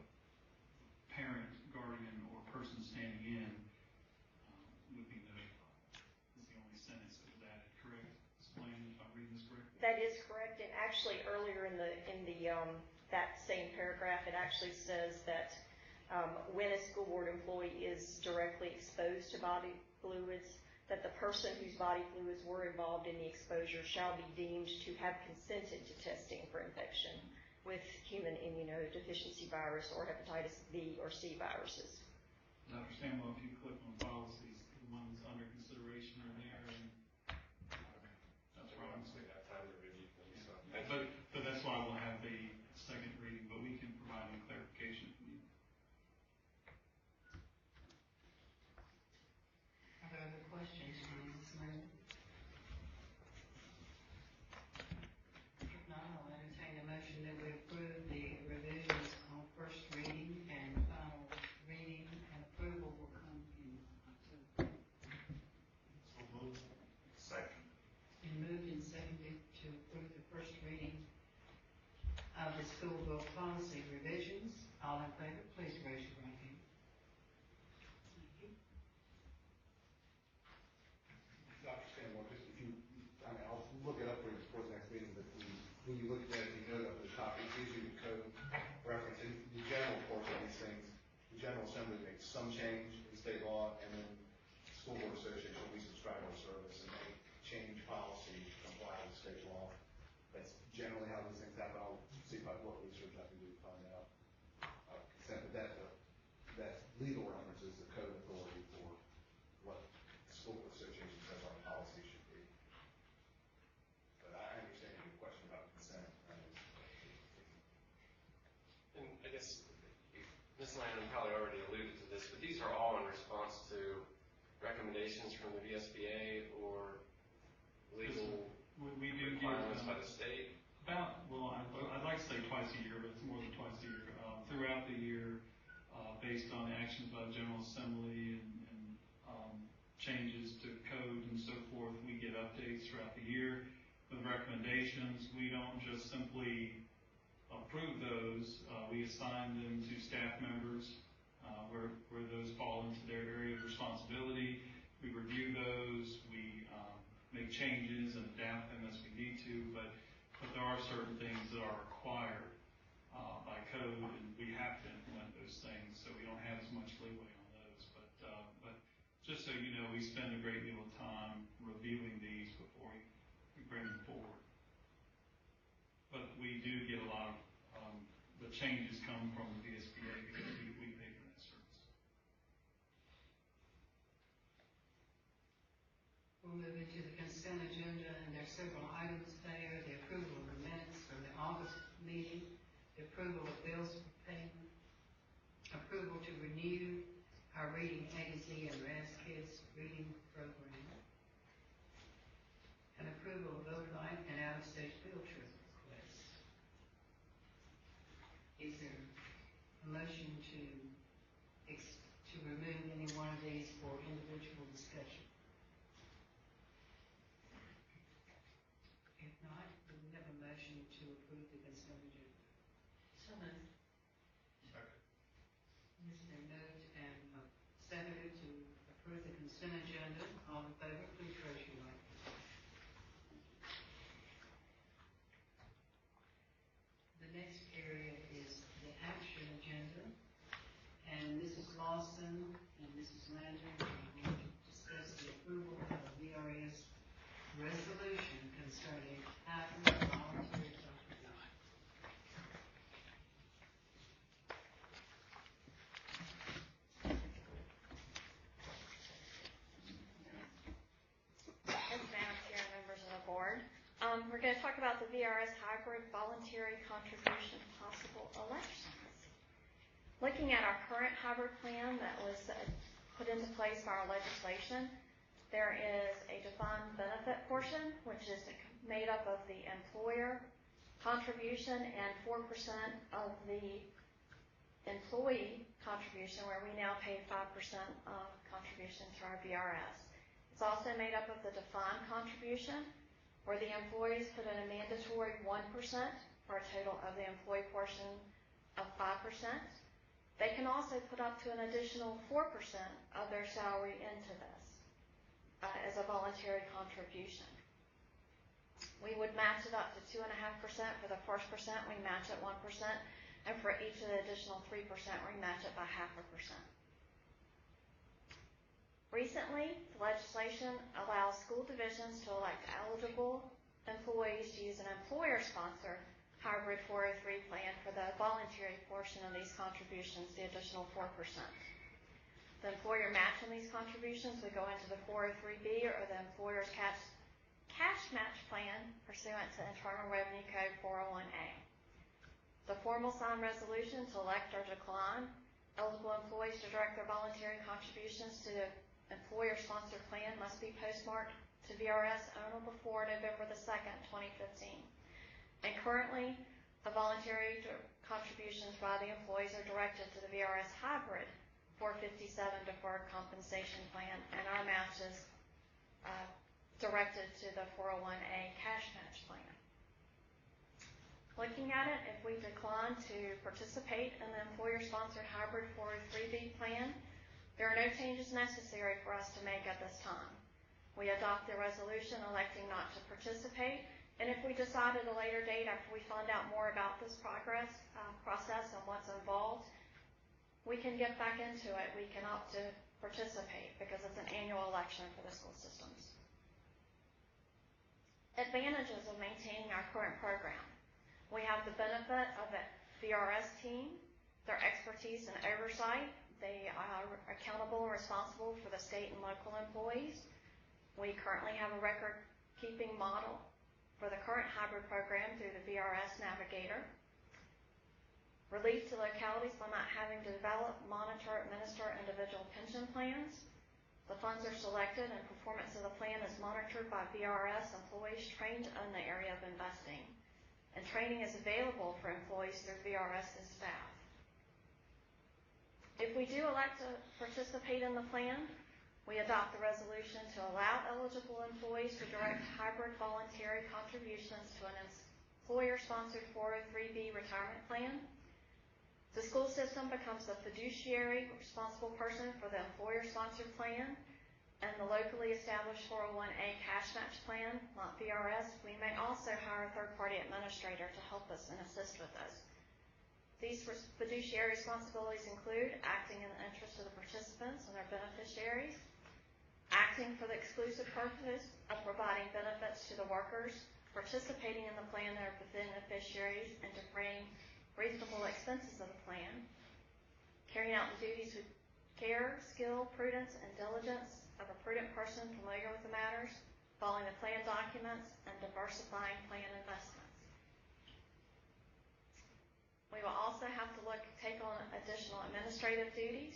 parent, guardian, or person standing in would be notified. Is the only sentence that was added, correct? Explain if I'm reading this correctly. That is correct, and actually earlier in that same paragraph, it actually says that when a school board employee is directly exposed to body fluids, that the person whose body fluids were involved in the exposure shall be deemed to have consented to testing for infection with human immunodeficiency virus or hepatitis B or C viruses. Dr. Samuel, if you click on policies, the ones under consideration are there, and that's right. We have time to review them. So. But that's why we'll have the second reading, but we can provide any clarification if needed. Are there other questions for Mrs. Landon? If not, I'll entertain a motion that we approve the revisions on first reading and final reading, and approval will come in October. So moved. Second. Been moved and seconded to approve the first reading of the school board policy revisions. All in favor, please raise your right hand. Thank you. Dr. Stanmore, just if you, I'll look it up for you before the next meeting, but when you look at it, you note up at the top, it gives you the code reference. In the general portion of these things, the General Assembly makes some change in state law, and then the School Board Association, we subscribe to our service, and they change policy to comply with state law. That's generally how these things happen. I'll see if I what research I can do to find out. Consent, but that legal reference is the code authority for what the School Board Association says our policy should be. But I understand your question about consent. And I guess Ms. Landon probably already alluded to this, but these are all in response to recommendations from the VSBA or legal we do requirements get, by the state. I'd like to say twice a year, but it's more than twice a year. Throughout the year, based on actions by the General Assembly and changes to code and so forth, we get updates throughout the year with recommendations. We don't just simply approve those. We assign them to staff members where those fall into their area of responsibility. We review those. We make changes and adapt them as we need to, but there are certain things that are required by code, and we have to implement those things, so we don't have as much leeway on those. But just so you know, we spend a great deal of time reviewing these before we bring them forward. But we do get a lot of the changes come from the VSBA because we pay for that service. We'll move into the consent agenda, and there are several items there. The approval of the minutes from the August meeting, the approval of bills for payment, approval to renew our reading A to Z and RAS Kids reading program, and approval of overnight and out-of-state field trip requests. Is there a motion to remove any one of these for individual discussion? If not, do we have a motion to approve the consent agenda? So moved. Second. Mr. Moved and seconded to approve the consent agenda. All in favor, please raise your right. The next area is the action agenda, and Mrs. Lawson and Mrs. Landry will discuss the approval of a VRS resolution concerning hybrid voluntary contribution. Yes, Madam Chair and members of the board. We're going to talk about the VRS hybrid voluntary contribution possible elections. Looking at our current hybrid plan that was put into place by our legislation, there is a defined benefit portion, which is made up of the employer contribution and 4% of the employee contribution, where we now pay 5% of contribution to our VRS. It's also made up of the defined contribution, where the employees put in a mandatory 1% for a total of the employee portion of 5%. They can also put up to an additional 4% of their salary into this as a voluntary contribution. We would match it up to 2.5%. For the first percent, we match it 1%, and for each of the additional 3%, we match it by 0.5%. Recently, the legislation allows school divisions to elect eligible employees to use an employer-sponsored hybrid 403 plan for the voluntary portion of these contributions, the additional 4%. The employer matching these contributions would go into the 403B or the employer's cash match plan pursuant to Internal Revenue Code 401A. The formal signed resolution to elect or decline eligible employees to direct their voluntary contributions to the employer-sponsored plan must be postmarked to VRS on or before November the 2nd, 2015. And currently, the voluntary contributions by the employees are directed to the VRS hybrid 457 deferred compensation plan, and our match is directed to the 401A cash match plan. Looking at it, if we decline to participate in the employer-sponsored hybrid 403B plan, there are no changes necessary for us to make at this time. We adopt the resolution electing not to participate, and if we decide at a later date after we find out more about this process and what's involved, we can get back into it. We can opt to participate because it's an annual election for the school systems. Advantages of maintaining our current program. We have the benefit of the VRS team, their expertise and oversight. They are accountable and responsible for the state and local employees. We currently have a record-keeping model for the current hybrid program through the VRS Navigator. Relief to localities by not having to develop, monitor, administer individual pension plans. The funds are selected and performance of the plan is monitored by VRS employees trained in the area of investing. And training is available for employees through VRS's staff. If we do elect to participate in the plan, we adopt the resolution to allow eligible employees to direct hybrid voluntary contributions to an employer-sponsored 403B retirement plan. The school system becomes the fiduciary responsible person for the employer-sponsored plan, and the locally established 401A cash match plan, not VRS. We may also hire a third-party administrator to help us and assist with this. These fiduciary responsibilities include acting in the interest of the participants and their beneficiaries, acting for the exclusive purpose of providing benefits to the workers participating in the plan that are beneficiaries and defraying reasonable expenses of the plan, carrying out the duties with care, skill, prudence, and diligence of a prudent person familiar with the matters, following the plan documents, and diversifying plan investments. We will also have to take on additional administrative duties.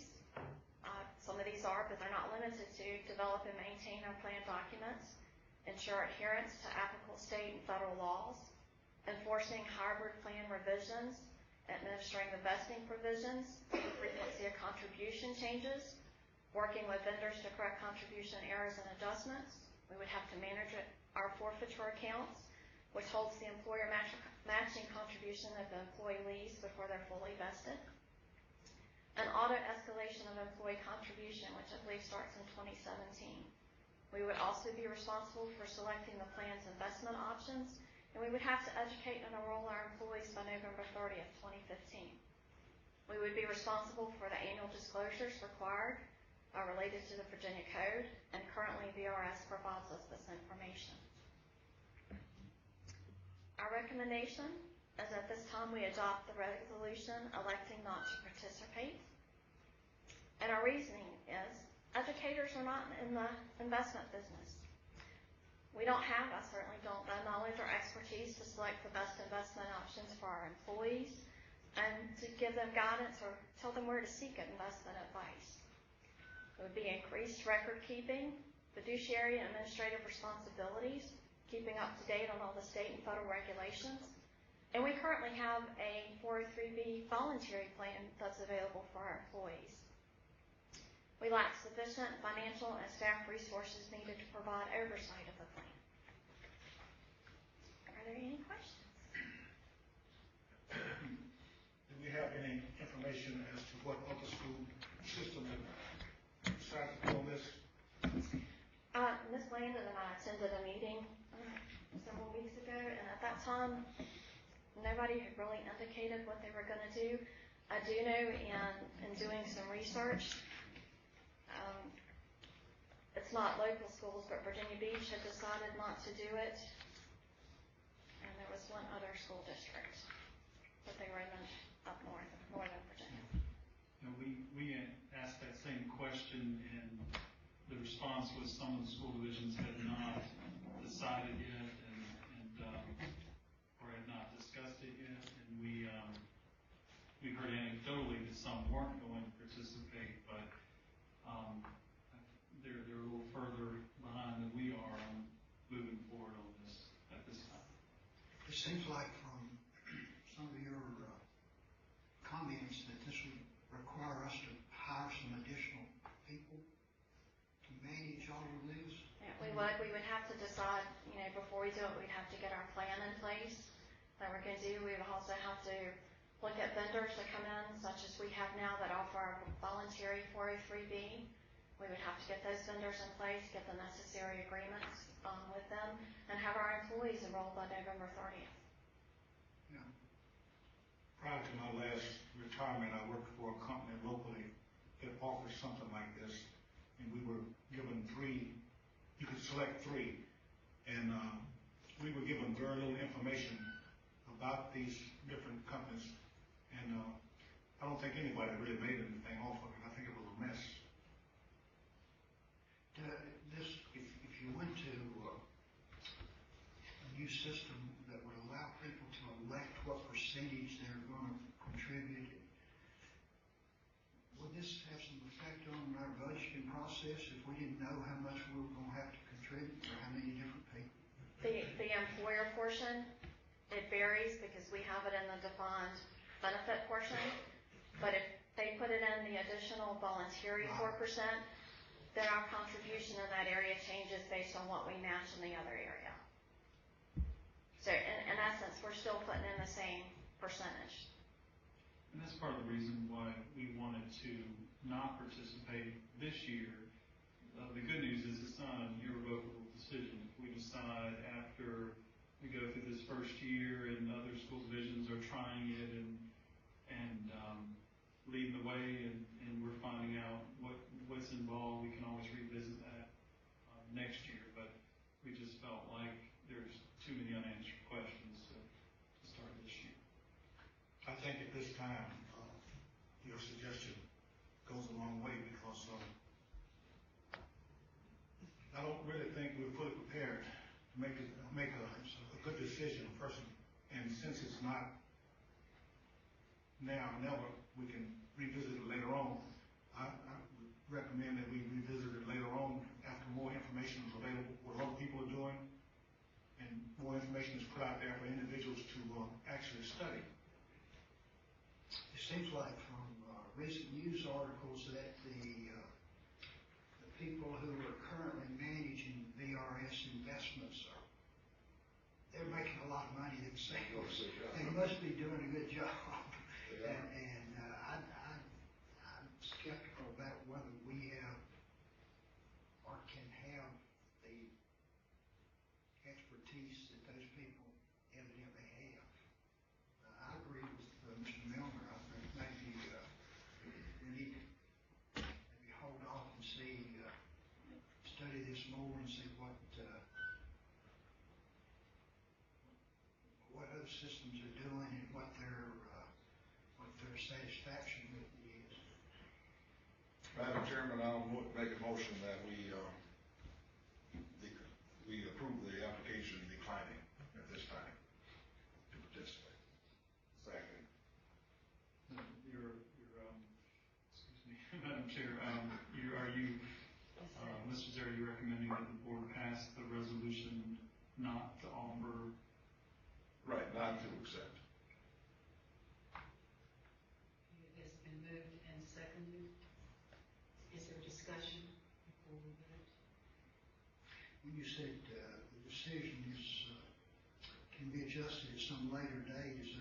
Some of these are, but they're not limited to, develop and maintain our plan documents, ensure adherence to applicable state and federal laws, enforcing hybrid plan revisions, administering the vesting provisions, frequency of contribution changes, working with vendors to correct contribution errors and adjustments. We would have to manage our forfeiture accounts, which holds the employer matching contribution that the employee leaves before they're fully vested. an auto escalation of employee contribution, which I believe starts in 2017. We would also be responsible for selecting the plan's investment options, and we would have to educate and enroll our employees by November 30th, 2015. We would be responsible for the annual disclosures required related to the Virginia Code, and currently VRS provides us this information. Our recommendation is at this time we adopt the resolution electing not to participate. And our reasoning is educators are not in the investment business. We don't have, I certainly don't, the knowledge or expertise to select the best investment options for our employees and to give them guidance or tell them where to seek investment advice. It would be increased record keeping, fiduciary and administrative responsibilities, keeping up to date on all the state and federal regulations. And we currently have a 403B voluntary plan that's available for our employees. We lack sufficient financial and staff resources needed to provide oversight of the plan. Are there any questions? Do we have any information as to what other school systems have decided to do this? Ms. Landon and I attended a meeting several weeks ago, and at that time, nobody had really indicated what they were going to do. I do know in doing some research, it's not local schools, but Virginia Beach had decided not to do it, and there was one other school district, but they were in up north of northern Virginia. You know, we asked that same question, and the response was some of the school divisions had not decided yet, or had not discussed it yet, and we heard anecdotally that some weren't going to participate, but they're a little further behind than we are on moving forward on this at this time. It seems like from some of your comments that this would require us to hire some additional people to manage all of this. Yeah, we would have to decide, before we do it, we'd have to get our plan in place that we're going to do. We would also have to look at vendors that come in, such as we have now that offer our voluntary 403B. We would have to get those vendors in place, get the necessary agreements with them, and have our employees enrolled by November 30th. Yeah. Prior to my last retirement, I worked for a company locally that offers something like this, and we were given 3. You could select 3, and we were given very little information about these different companies, and I don't think anybody really made anything off of it. I think it was a mess. If you went to a new system that would allow people to elect what percentage they're going to contribute, would this have some effect on our budgeting process if we didn't know how much we were going to have to contribute or how many different people? The employer portion, it varies because we have it in the defined benefit portion, but if they put it in the additional voluntary 4%, then our contribution in that area changes based on what we match in the other area. So in essence, we're still putting in the same percentage. And that's part of the reason why we wanted to not participate this year. The good news is it's not an irrevocable decision. If we decide after we go through this first year and other school divisions are trying it and leading the way and we're finding out what's involved, we can always revisit that next year. But we just felt like there's too many unanswered questions to start this year. I think at this time, your suggestion goes a long way because I don't really think we're fully prepared to make a good decision, and since it's not now or never, we can revisit it later on. I would recommend that we revisit it later on after more information is available, what other people are doing, and more information is put out there for individuals to actually study. It seems like from recent news articles that the people who are currently managing VRS investments they're making a lot of money themselves. They must be doing a good job. And I expertise that those people evidently have. I agree with Mr. Milner. I think maybe we need to maybe hold off and see, study this more and see what other systems are doing and what their satisfaction with it is. Madam Chairman, I'll make a motion that we approve the application declining at this time to participate. Second. Excuse me, Madam Chair, Mr. Zare, are you recommending that the board pass the resolution not to offer? Right, not to accept. It has been moved and seconded. Is there discussion before we vote? When you said the decision can be adjusted at some later date, is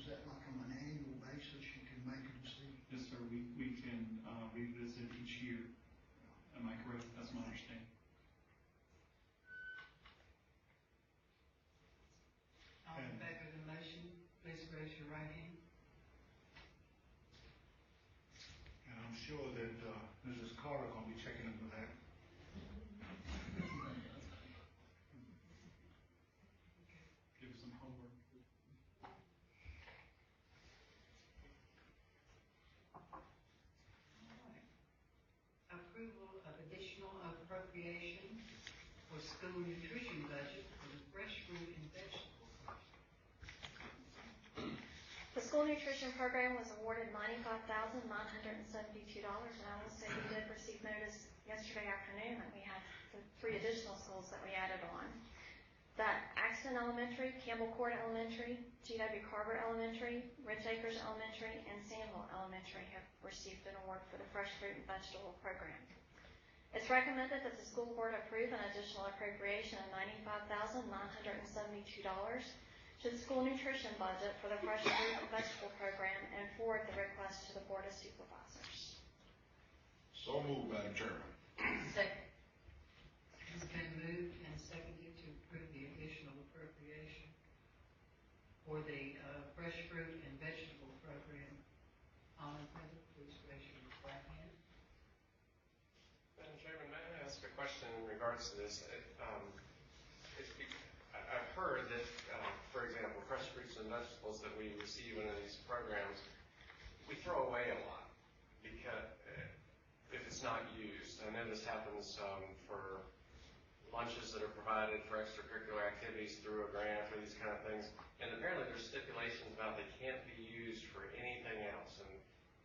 that like on an annual basis you can make a decision? Yes, sir, we can revisit each year. Am I correct? That's my understanding. All in favor of the motion, please raise your right hand. And I'm sure that Mrs. Carter gonna be checking into that. Give us some homework. Approval of additional appropriation for school nutrition budget for the fresh fruit and vegetable project. The school nutrition program was awarded $95,972, and I will say we did receive notice yesterday afternoon that we had the 3 additional schools that we added on. That Axton Elementary, Campbell Court Elementary, G.W. Carver Elementary, Ridge Acres Elementary, and Sandville Elementary have received an award for the fresh fruit and vegetable program. It's recommended that the school board approve an additional appropriation of $95,972 to the school nutrition budget for the fresh fruit and vegetable program and forward the request to the Board of Supervisors. So moved, Madam Chairman. Second. It's been moved and seconded to approve the additional appropriation for the fresh fruit and vegetable program. All in favor, please raise your right hand. Madam Chairman, may I ask a question in regards to this? I've heard that, for example, fresh fruits and vegetables that we receive under these programs, we throw away a lot because if it's not used. I know this happens for lunches that are provided for extracurricular activities through a grant or these kind of things. And apparently there's stipulations about they can't be used for anything else.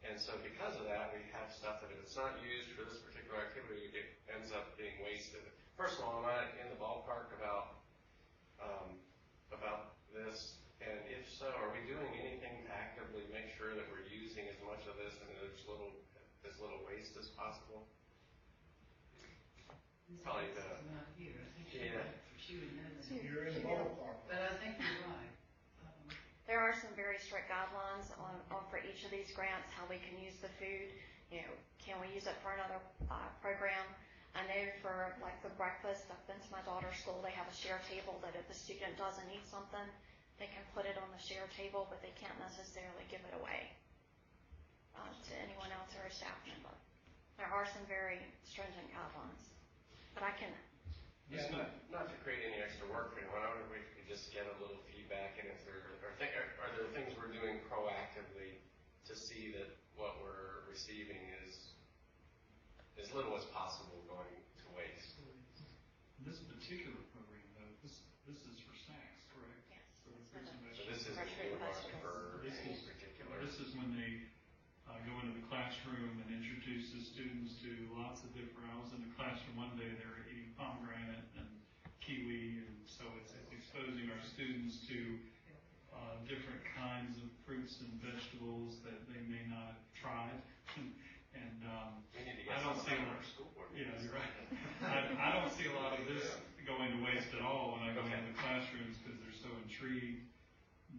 And so because of that, we have stuff that if it's not used for this particular activity, it ends up being wasted. First of all, am I in the ballpark about this? And if so, are we doing anything to actively make sure that we're using as much of this and there's as little waste as possible? Probably the. Not here. I think Yeah. she would know that. You're in the ballpark. But I think you're right. There are some very strict guidelines on for each of these grants, how we can use the food. You know, can we use it for another program? I know for like the breakfast, I've been to my daughter's school, they have a share table that if the student doesn't eat something, they can put it on the share table, but they can't necessarily give it away to anyone else or a staff member. There are some very stringent guidelines, but I can. Yeah, not to create any extra work for anyone, I wonder if we could just get a little feedback, and if are there things we're doing proactively to see that what we're receiving is as little as possible going to waste. This particular program, though, this is for snacks, correct? Yes. For the fruits and So this vegetables. isn't earmarked for This any is- particular. This is when they go into the classroom and introduce the students to lots of different. I was in the classroom one day, they were eating pomegranate and kiwi, and so it's exposing our students to different kinds of fruits and vegetables that they may not have tried. And We need to get I don't see a some lot. of our school board. Yeah, you're right. I don't see a lot of this going to waste at all when I go Okay. into the classrooms because they're so intrigued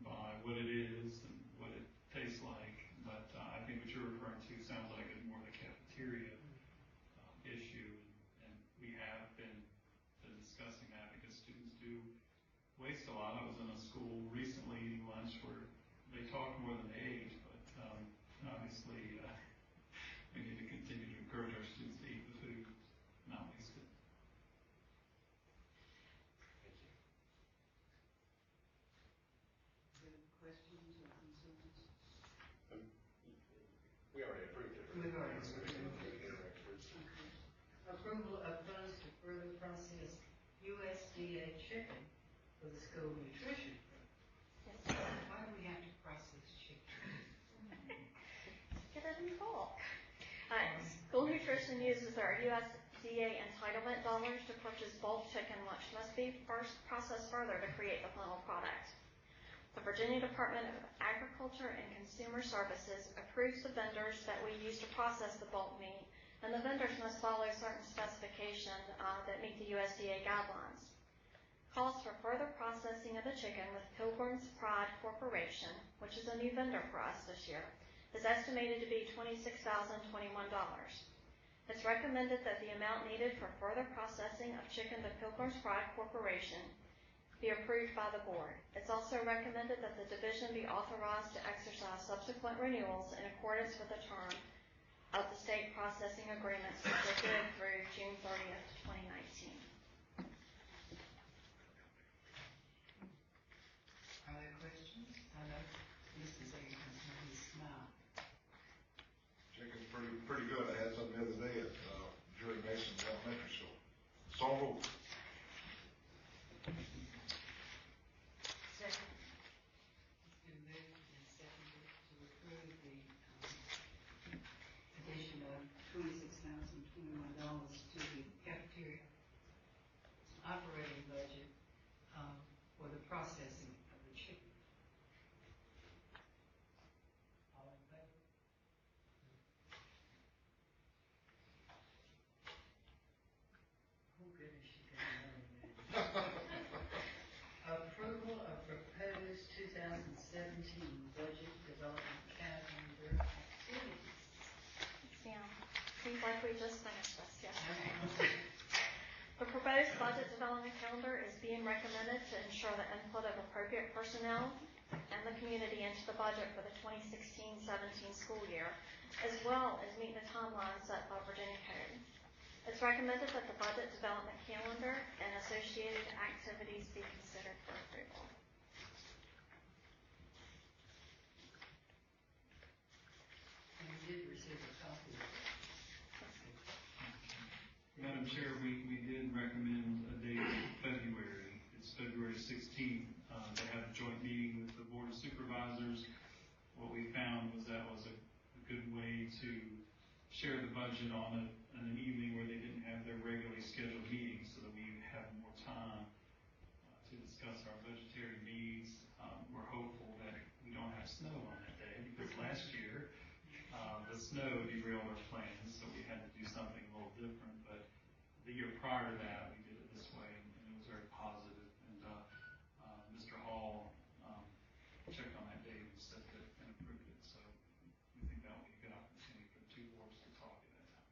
by what it is and what it tastes like. But I think what you're referring to sounds like it's more of a cafeteria issue, and we have been discussing that because students do waste a lot. I was in a school recently eating lunch where they talk more than they ate, but obviously we need to continue to encourage our students to eat the food, not waste it. Thank you. Good questions or concerns? We already approved it. We've already So approved it. we can direct it. Approval of funds to further process USDA chicken for the school nutrition program. Why do we have to process chicken? Get it in bulk. School nutrition uses our USDA entitlement dollars to purchase bulk chicken, which must be first processed further to create the final product. The Virginia Department of Agriculture and Consumer Services approves the vendors that we use to process the bulk meat, and the vendors must follow certain specifications that meet the USDA guidelines. Costs for further processing of the chicken with Pilgrim's Pride Corporation, which is a new vendor for us this year, is estimated to be $26,021. It's recommended that the amount needed for further processing of chicken to Pilgrim's Pride Corporation be approved by the board. It's also recommended that the division be authorized to exercise subsequent renewals in accordance with the term of the state processing agreements which are good through June 30th, 2019. Are there questions? I know Mrs. Akins made me smile. Chicken's pretty good. I had some the other day at Jerry Mason's elementary school. So moved. Second. It's been moved and seconded to approve the addition of $26,021 to the cafeteria operating budget for the processing of the chicken. All in favor? Oh goodness, you can approval of proposed 2017 budget development calendar activities. Yeah, seems like we just finished this, yeah. The proposed budget development calendar is being recommended to ensure the input of appropriate personnel and the community into the budget for the 2016-17 school year, as well as meet the timeline set by Virginia Code. It's recommended that the budget development calendar and associated activities be considered for approval. And we did receive a copy of it. Madam Chair, we did recommend a date in February. It's February 16th. They had a joint meeting with the Board of Supervisors. What we found was that was a good way to share the budget on an evening where they didn't have their regularly scheduled meetings, so that we have more time to discuss our budgetary needs. We're hopeful that we don't have snow on that day, because last year the snow derailed our plans, so we had to do something a little different. But the year prior to that, we did it this way, and it was very positive. And Mr. Hall checked on that date and set it and approved it. So we think that will be a good opportunity for the two boards to talk at that time.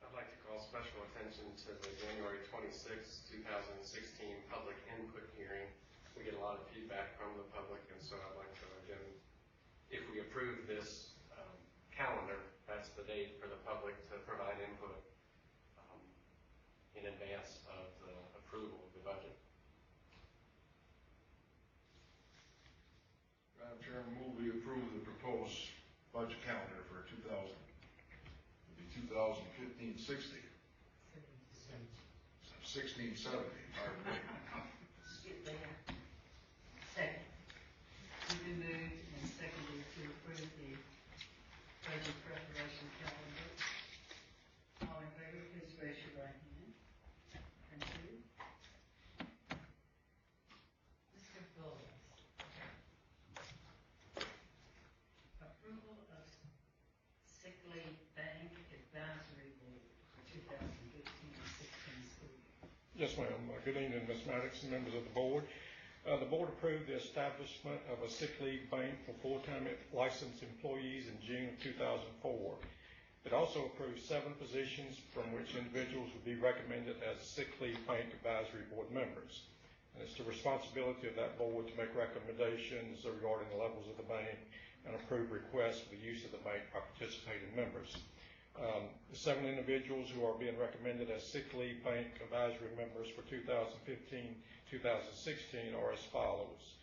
I'd like to call special attention to the January 26, 2016 public input hearing. We get a lot of feedback from the public, and so I'd like to, again, if we approve this calendar, that's the date for the public to provide input in advance of the approval of the budget. Madam Chairman, move we approve the proposed budget calendar for 2015-16. 16-17, pardon me. Skip there. Second. It's been moved and seconded to approve the budget preparation calendar. All in favor, please raise your right hand. Thank you. Mr. Bullis. Approval of sick leave bank advisory board for 2015-16 school year. Yes, ma'am. Good evening, Ms. Maddox and members of the board. The board approved the establishment of a sick leave bank for full-time licensed employees in June of 2004. It also approves 7 positions from which individuals would be recommended as sick leave bank advisory board members. And it's the responsibility of that board to make recommendations regarding the levels of the bank and approve requests for the use of the bank by participating members. The 7 individuals who are being recommended as sick leave bank advisory members for 2015-2016 are as follows.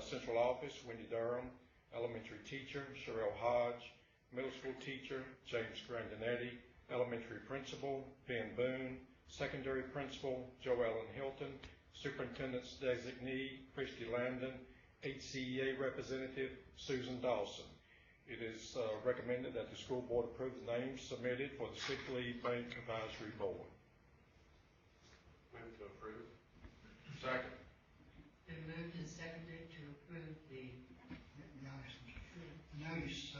Central Office, Wendy Durham. Elementary teacher, Sherelle Hodge. Middle school teacher, James Grandinetti. Elementary principal, Ben Boone. Secondary principal, Joellen Hilton. Superintendent's designee, Christy Landon. HCEA representative, Susan Dawson. It is recommended that the school board approve the names submitted for the sick leave bank advisory board. Move to approve. Second. Been moved and seconded to approve the Notice,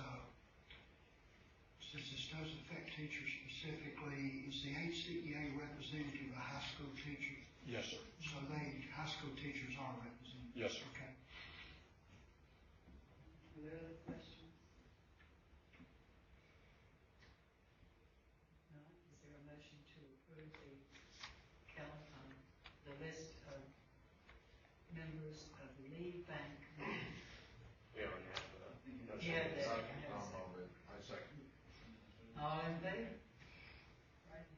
since this does affect teachers specifically, is the HCEA representative a high school teacher? Yes, sir. So high school teachers are represented? Yes, sir. Okay. Are there other questions? No? Is there a motion to approve the list of members of the lead bank committee? We already have that. Yeah, I second. All in favor? Right.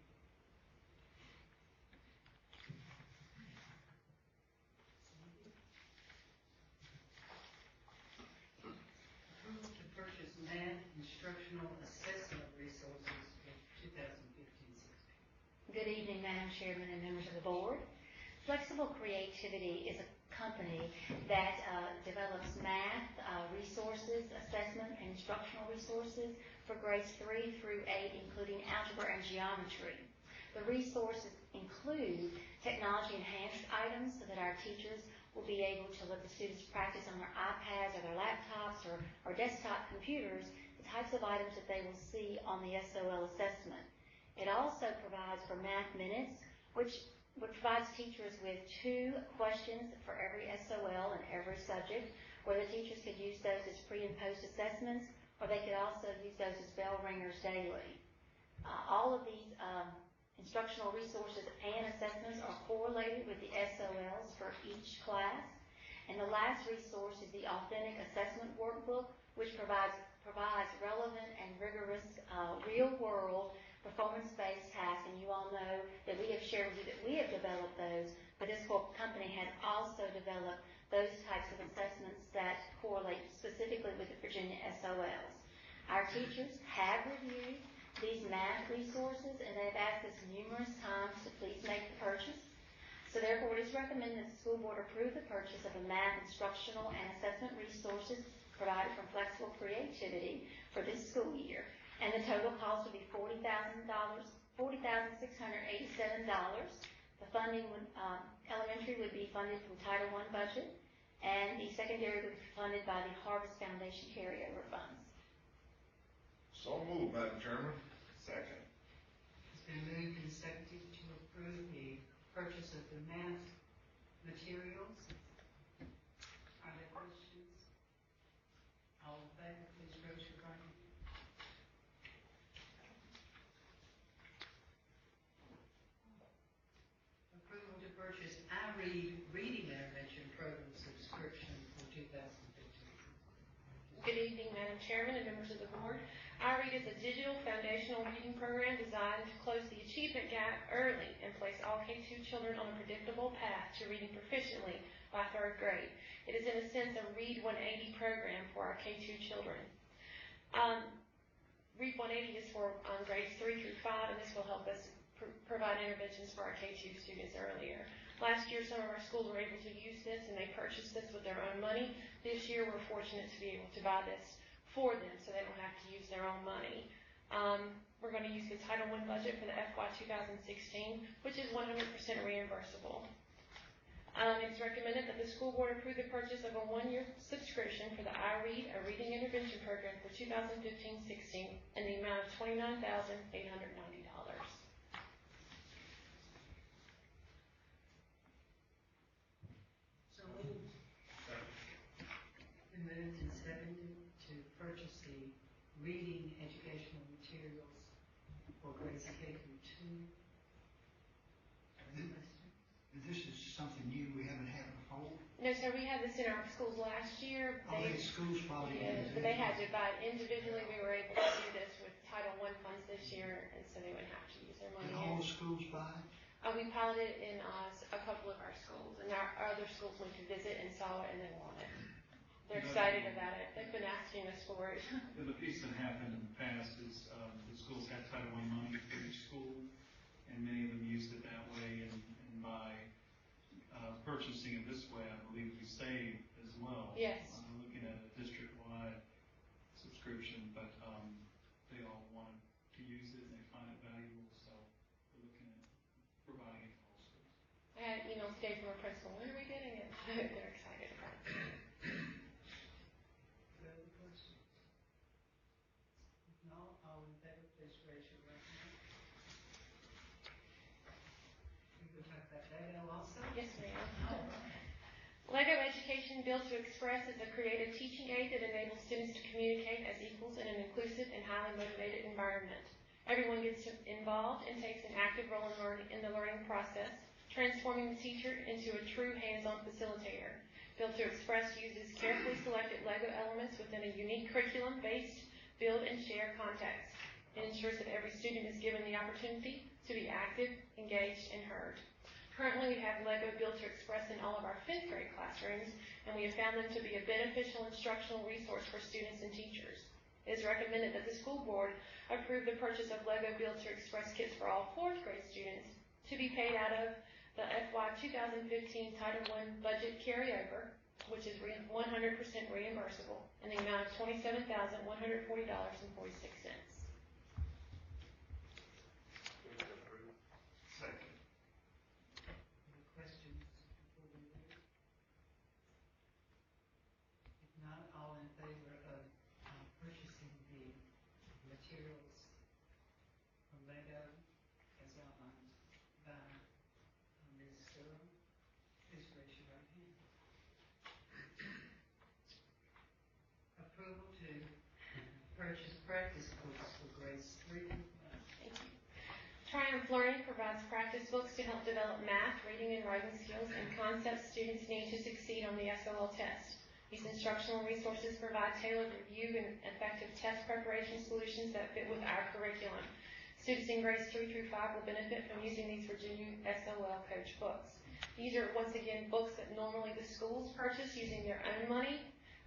Approval to purchase math instructional assessment resources for 2015-16. Good evening, Madam Chairman and members of the board. Flexible Creativity is a company that develops math resources, assessment, and instructional resources for grades 3 through 8, including algebra and geometry. The resources include technology-enhanced items so that our teachers will be able to let the students practice on their iPads or their laptops or desktop computers, the types of items that they will see on the SOL assessment. It also provides for math minutes, which provides teachers with 2 questions for every SOL and every subject, where the teachers could use those as pre- and post-assessments, or they could also use those as bell ringers daily. All of these instructional resources and assessments are correlated with the SOLs for each class. And the last resource is the Authentic Assessment Workbook, which provides relevant and rigorous real-world performance-based tasks. And you all know that we have shared with you that we have developed those, but this company has also developed those types of assessments that correlate specifically with the Virginia SOLs. Our teachers have reviewed these math resources, and they've asked us numerous times to please make the purchase. So therefore, it is recommended that the school board approve the purchase of the math instructional and assessment resources provided from Flexible Creativity for this school year. And the total cost would be $40,687. The funding would, elementary would be funded from Title I budget, and the secondary would be funded by the Harvest Foundation carryover funds. So moved, Madam Chairman. Second. It's been moved and seconded to approve the purchase of the math materials. Are there questions? All in favor, please raise your right hand. Approval to purchase iRead Reading Intervention Program subscription for 2015. Good evening, Madam Chairman and members of the board. iRead is a digital foundational reading program designed to close the achievement gap early and place all K-2 children on a predictable path to reading proficiently by 3rd grade. It is in a sense a Read 180 program for our K-2 children. Read 180 is for grades 3 through 5, and this will help us provide interventions for our K-2 students earlier. Last year, some of our schools were able to use this, and they purchased this with their own money. This year, we're fortunate to be able to buy this for them, so they don't have to use their own money. We're going to use the Title I budget for the FY 2016, which is 100% reimbursable. It's recommended that the school board approve the purchase of a 1-year subscription for the iRead, a reading intervention program for 2015-16, in the amount of $29,890. So moved. Been moved and seconded to purchase the reading educational materials for grades K through 2. This is something new we haven't had before. No, sir, we had this in our schools last year. Oh, the schools probably Yeah, but they had to buy it individually. We were able to do this with Title I funds this year, and so they wouldn't have to use their money. Did all the schools buy it? We piloted it in a couple of our schools, and our other schools went to visit and saw it and then want it. They're excited about it. They've been asking us for it. The piece that happened in the past is the schools had Title I money for each school, and many of them used it that way, and by purchasing it this way, I believe we save as well. Yes. Looking at a district-wide subscription, but they all wanted to use it and they find it valuable, so we're looking at providing it to all schools. I had an email today from a principal. When are we getting it? They're excited about it. Further questions? If not, all in favor, please raise your right hand. We will talk about Lego also? Yes, ma'am. All right. LEGO Education built to express is a creative teaching aid that enables students to communicate as equals in an inclusive and highly motivated environment. Everyone gets involved and takes an active role in the learning process, transforming the teacher into a true hands-on facilitator. Built to Express uses carefully selected LEGO elements within a unique curriculum-based build and share context. It ensures that every student is given the opportunity to be active, engaged, and heard. Currently, we have LEGO Build to Express in all of our 5th grade classrooms, and we have found them to be a beneficial instructional resource for students and teachers. It is recommended that the school board approve the purchase of LEGO Build to Express kits for all 4th grade students to be paid out of the FY 2015 Title I budget carryover, which is 100% reimbursable, in the amount of $27,140.46. Second. Any questions before we leave? If not, all in favor of purchasing the materials from Lego as outlined by Ms. Durham, please raise your right hand. Approval to purchase practice books for grades 3 through 5. Thank you. Triumph Learning provides practice books to help develop math, reading, and writing skills and concepts students need to succeed on the SOL test. These instructional resources provide tailored review and effective test preparation solutions that fit with our curriculum. Students in grades 3 through 5 will benefit from using these Virginia SOL Coach books. These are, once again, books that normally the schools purchase using their own money,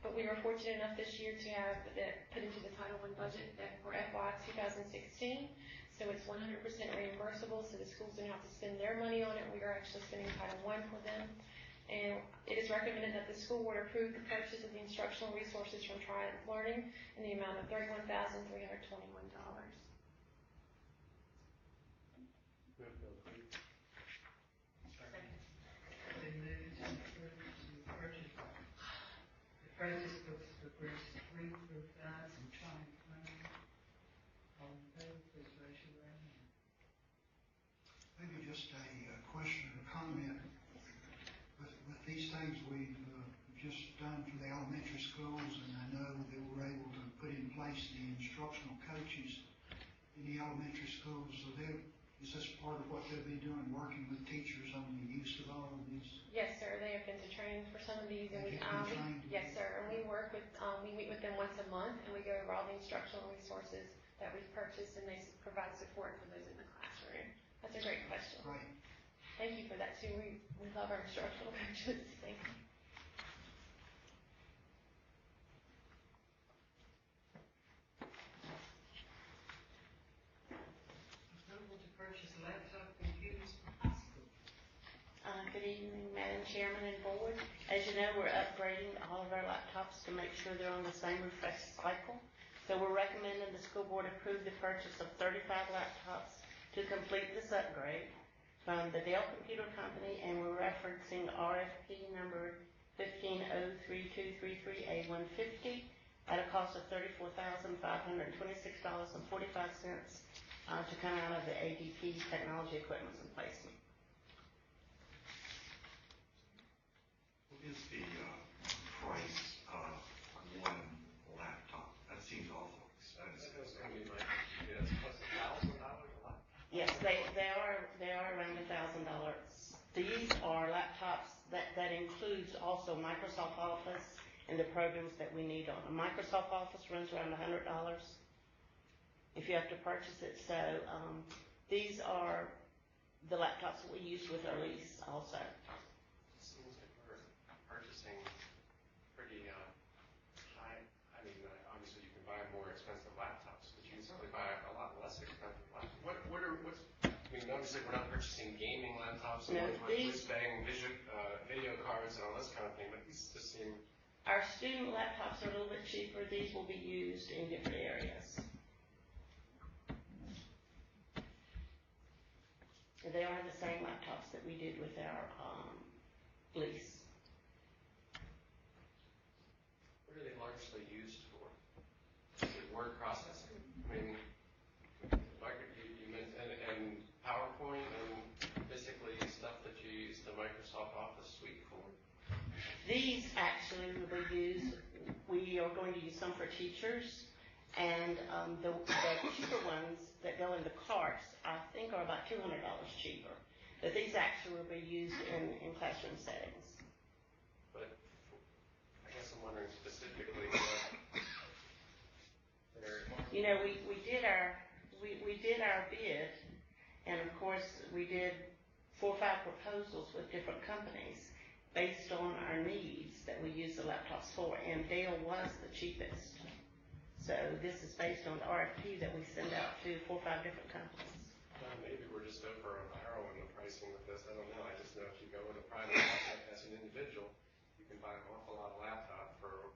but we were fortunate enough this year to have that put into the Title I budget for FY 2016. So it's 100% reimbursable, so the schools don't have to spend their money on it. We are actually spending Title I for them. And it is recommended that the school board approve the purchase of the instructional resources from Triumph Learning in the amount of $31,321. Been moved and approved to purchase the practice books for grades 3 through 5 from Triumph Learning. All in favor, please raise your right hand. Maybe just a question or comment. With these things we've just done for the elementary schools, and I know that we're able to put in place the instructional coaches in the elementary schools. So is this part of what they'll be doing, working with teachers on the use of all of these? Yes, sir. They have been to training for some of these, and yes, sir. And we work with, we meet with them once a month, and we go over all the instructional resources that we've purchased, and they provide support for those in the classroom. That's a great question. Right. Thank you for that too. We love our instructional coaches. Thank you. Approval to purchase laptop computers for high school. Good evening, Madam Chairman and Board. As you know, we're upgrading all of our laptops to make sure they're on the same refresh cycle. So we're recommending the school board approve the purchase of 35 laptops to complete this upgrade from the Dell Computer Company, and we're referencing RFP number 15032338-150 at a cost of $34,526.45 to come out of the ADP Technology Equipment and Placement. What is the price of one laptop? That seems awful expensive. It's going to be like, it's close to $1,000. includes also Microsoft Office and the programs that we need on. A Microsoft Office runs around $100 if you have to purchase it. So these are the laptops that we use with our lease also. It seems like we're purchasing pretty high. I mean, obviously you can buy more expensive laptops, but you can certainly buy a lot less expensive laptops. I mean, obviously we're not purchasing gaming laptops and whiz-bang video cards and all this kind of thing, but these just seem... Our student laptops are a little bit cheaper. These will be used in different areas. They don't have the same laptops that we did with our lease. What are they largely used for? Is it word processing? I mean, like you mentioned, and PowerPoint and basically stuff that you use the Microsoft Office suite for? These actually will be used, we are going to use some for teachers, and the cheaper ones that go in the carts, I think are about $200 cheaper. But these actually will be used in classroom settings. But I guess I'm wondering specifically what you know, we did our bid, and of course we did 4 or 5 proposals with different companies based on our needs that we use the laptops for, and Dell was the cheapest. So this is based on the RFP that we send out to 4 or 5 different companies. Maybe we're just over a barrel in the pricing with this. I don't know. I just know if you go with a private laptop as an individual, you can buy an awful lot of laptop for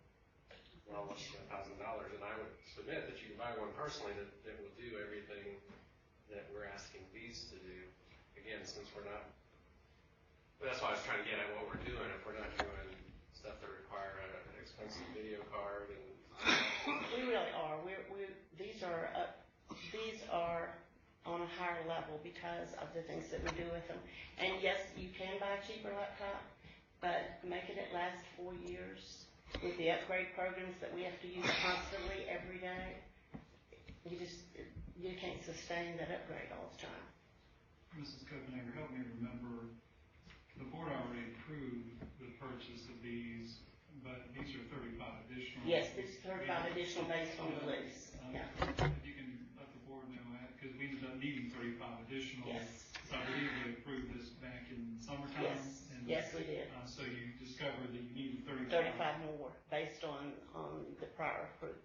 well less than $1,000. And I would submit that you can buy one personally that will do everything that we're asking these to do. Again, since we're not. But that's why I was trying to get at what we're doing. If we're not doing stuff that require an expensive video card and. We really are. These are on a higher level because of the things that we do with them. And yes, you can buy a cheaper laptop, but making it last 4 years with the upgrade programs that we have to use constantly every day, you can't sustain that upgrade all the time. Mrs. Copenhager, help me remember, the board already approved the purchase of these, but these are 35 additional. Yes, this is 35 additional based on the lease. Yeah. If you can let the board know that, because we ended up needing 35 additional. Yes. So I believe we approved this back in summertime. Yes, yes we did. So you discovered that you needed 35. 35 more based on the prior approval.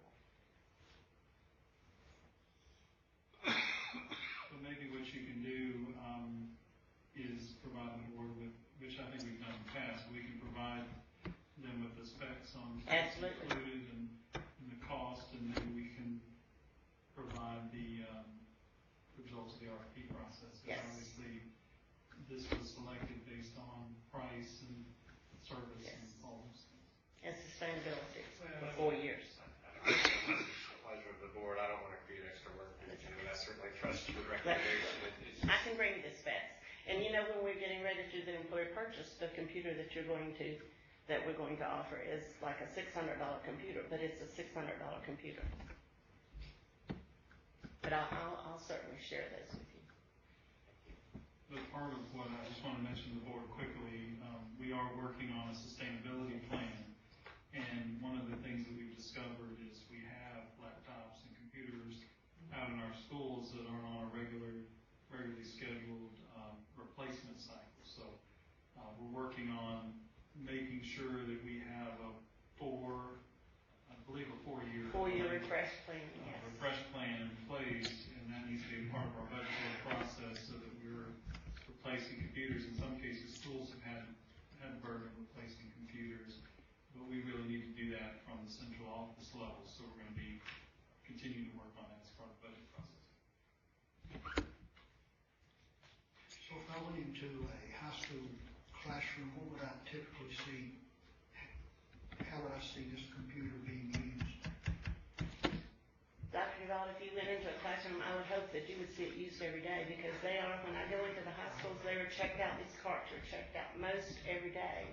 So maybe what you can do is provide the board with, which I think we've done in the past, we can provide them with the specs on what's included and the cost, and then we can provide the results of the RFP process. Yes. Obviously, this was selected based on price and service and all those things. And sustainability for 4 years. It's the pleasure of the board. I don't want to create extra work for you, but I certainly trust your recommendation. I can bring the specs. And you know, when we're getting ready to do the employee purchase, the computer that we're going to offer is like a $600 computer, but it's a $600 computer. But I'll certainly share those with you. But part of what I just want to mention to the board quickly, we are working on a sustainability plan, and one of the things that we've discovered is we have laptops and computers out in our schools that are on a regularly scheduled replacement cycle. So we're working on making sure that we have a 4-year refresh plan, yes. Refresh plan in place, and that needs to be part of our budgetary process so that we're replacing computers. In some cases, schools have had the burden of replacing computers, but we really need to do that from the central office level. So we're going to be continuing to work on that as part of the budget process. So if I went into a high school classroom, what would I typically see? How would I see this computer being used? Dr. Duval, if you went into a classroom, I would hope that you would see it used every day, because they are, when I go into the high schools, they are checked out, these carts are checked out most every day.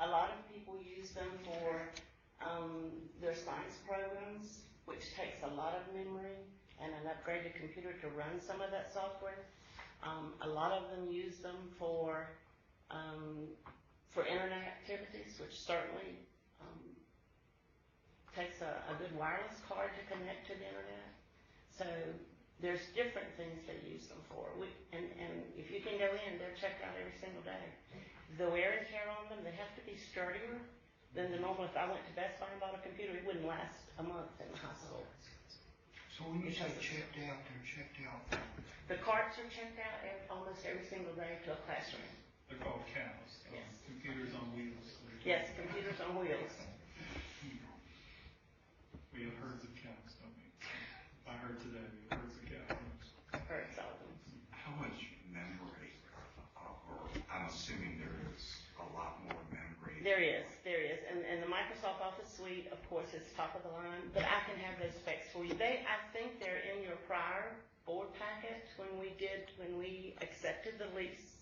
A lot of people use them for their science programs, which takes a lot of memory and an upgraded computer to run some of that software. A lot of them use them for for internet activities, which certainly takes a good wireless card to connect to the internet. So there's different things they use them for. And if you can go in, they're checked out every single day. The wear and tear on them, they have to be sturdier than the normal. If I went to Best Buy and bought a computer, it wouldn't last a month in the hospital. So when you say checked out, they're checked out for? The carts are checked out almost every single day to a classroom. They're called cows. Yes. Computers on wheels. Yes, computers on wheels. We have herds of cows, don't we? I heard today, we have herds of cows. Herds of them. How much memory, or I'm assuming there is a lot more memory? There is. And the Microsoft Office Suite, of course, is top of the line, but I can have those specs for you. I think they're in your prior board packet when we accepted the lease.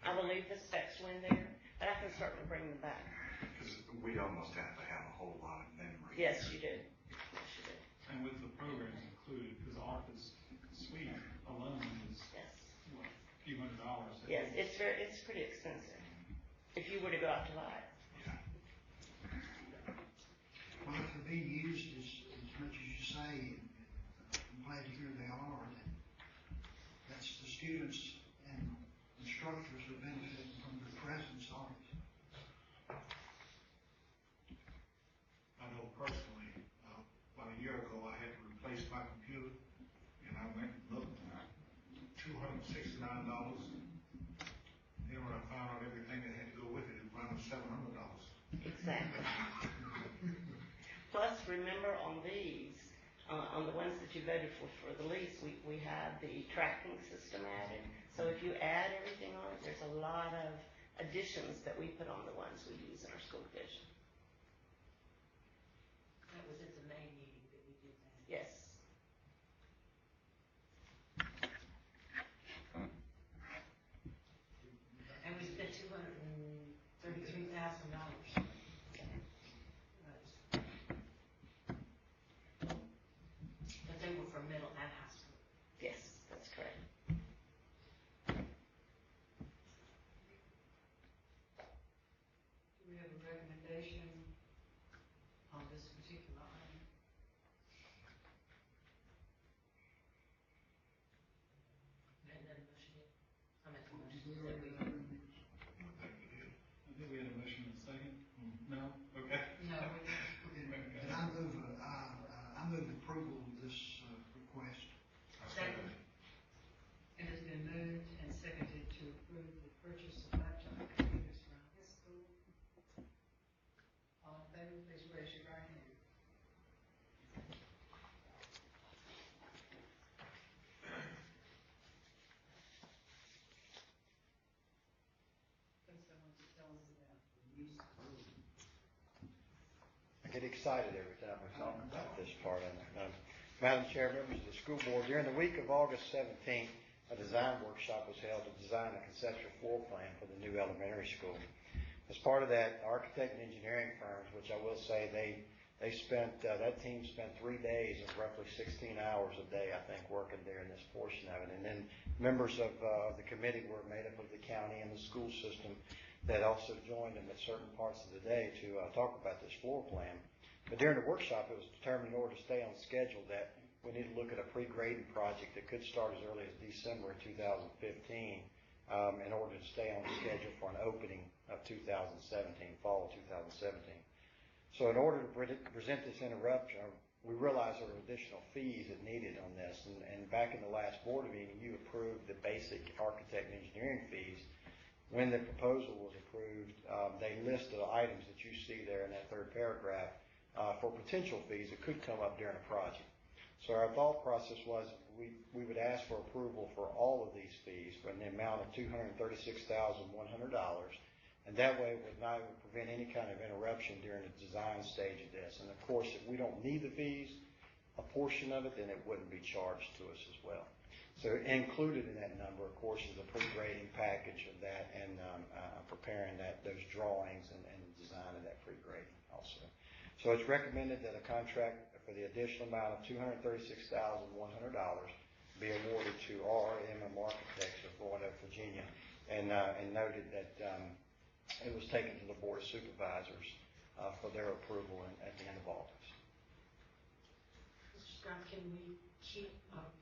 I believe the specs were in there, but I can certainly bring them back. Because we almost have to have a whole lot of memory. Yes, you do. Yes, you do. And with the programs included, because the Office Suite alone is, what, a few $100s. Yes, it's pretty expensive if you were to go out to buy it. Well, if they're being used as much as you say, and I'm glad to hear they are, then that's the students and instructors are benefiting from their presence on it. I know personally, about a year ago, I had to replace my computer, and I went and looked, $269. Then when I found out everything that had to go with it, it ran $700. Exactly. Plus, remember on these, on the ones that you voted for the lease, we have the tracking system added. So if you add everything on it, there's a lot of additions that we put on the ones we use in our school division. That was at the May meeting that we did that. Yes. And we spent $233,000. But they were for middle and high school. Yes, that's correct. Do we have a recommendation on this particular item? Made that motion yet? I made the motion. I think we did. I think we had a motion and a second. No? Okay. No. And I move approval of this request. Second. It has been moved and seconded to approve the purchase of laptop computers for our high school. All in favor, please raise your right hand. Please, someone to tell us about the use of I get excited every time we talk about this part of it. Madam Chair, members of the school board, during the week of August 17th, a design workshop was held to design a conceptual floor plan for the new elementary school. As part of that, architect and engineering firms, which I will say that team spent 3 days and roughly 16 hours a day, I think, working there in this portion of it. And then members of the committee were made up of the county and the school system that also joined them at certain parts of the day to talk about this floor plan. But during the workshop, it was determined in order to stay on schedule that we need to look at a pre-grading project that could start as early as December of 2015 in order to stay on schedule for an opening of 2017, fall of 2017. So in order to present this interruption, we realized there were additional fees that needed on this. And back in the last board meeting, you approved the basic architect and engineering fees. When the proposal was approved, they listed items that you see there in that third paragraph for potential fees that could come up during a project. So our thought process was we would ask for approval for all of these fees for an amount of $236,100, and that way it would not prevent any kind of interruption during the design stage of this. And of course, if we don't need the fees, a portion of it, then it wouldn't be charged to us as well. So included in that number, of course, is a pre-grading package of that and preparing those drawings and the design of that pre-grading also. So it's recommended that a contract for the additional amount of $236,100 be awarded to RRMM Architects of Roanoke, Virginia, and noted that it was taken to the Board of Supervisors for their approval at the end of August. Mr. Scott, can we keep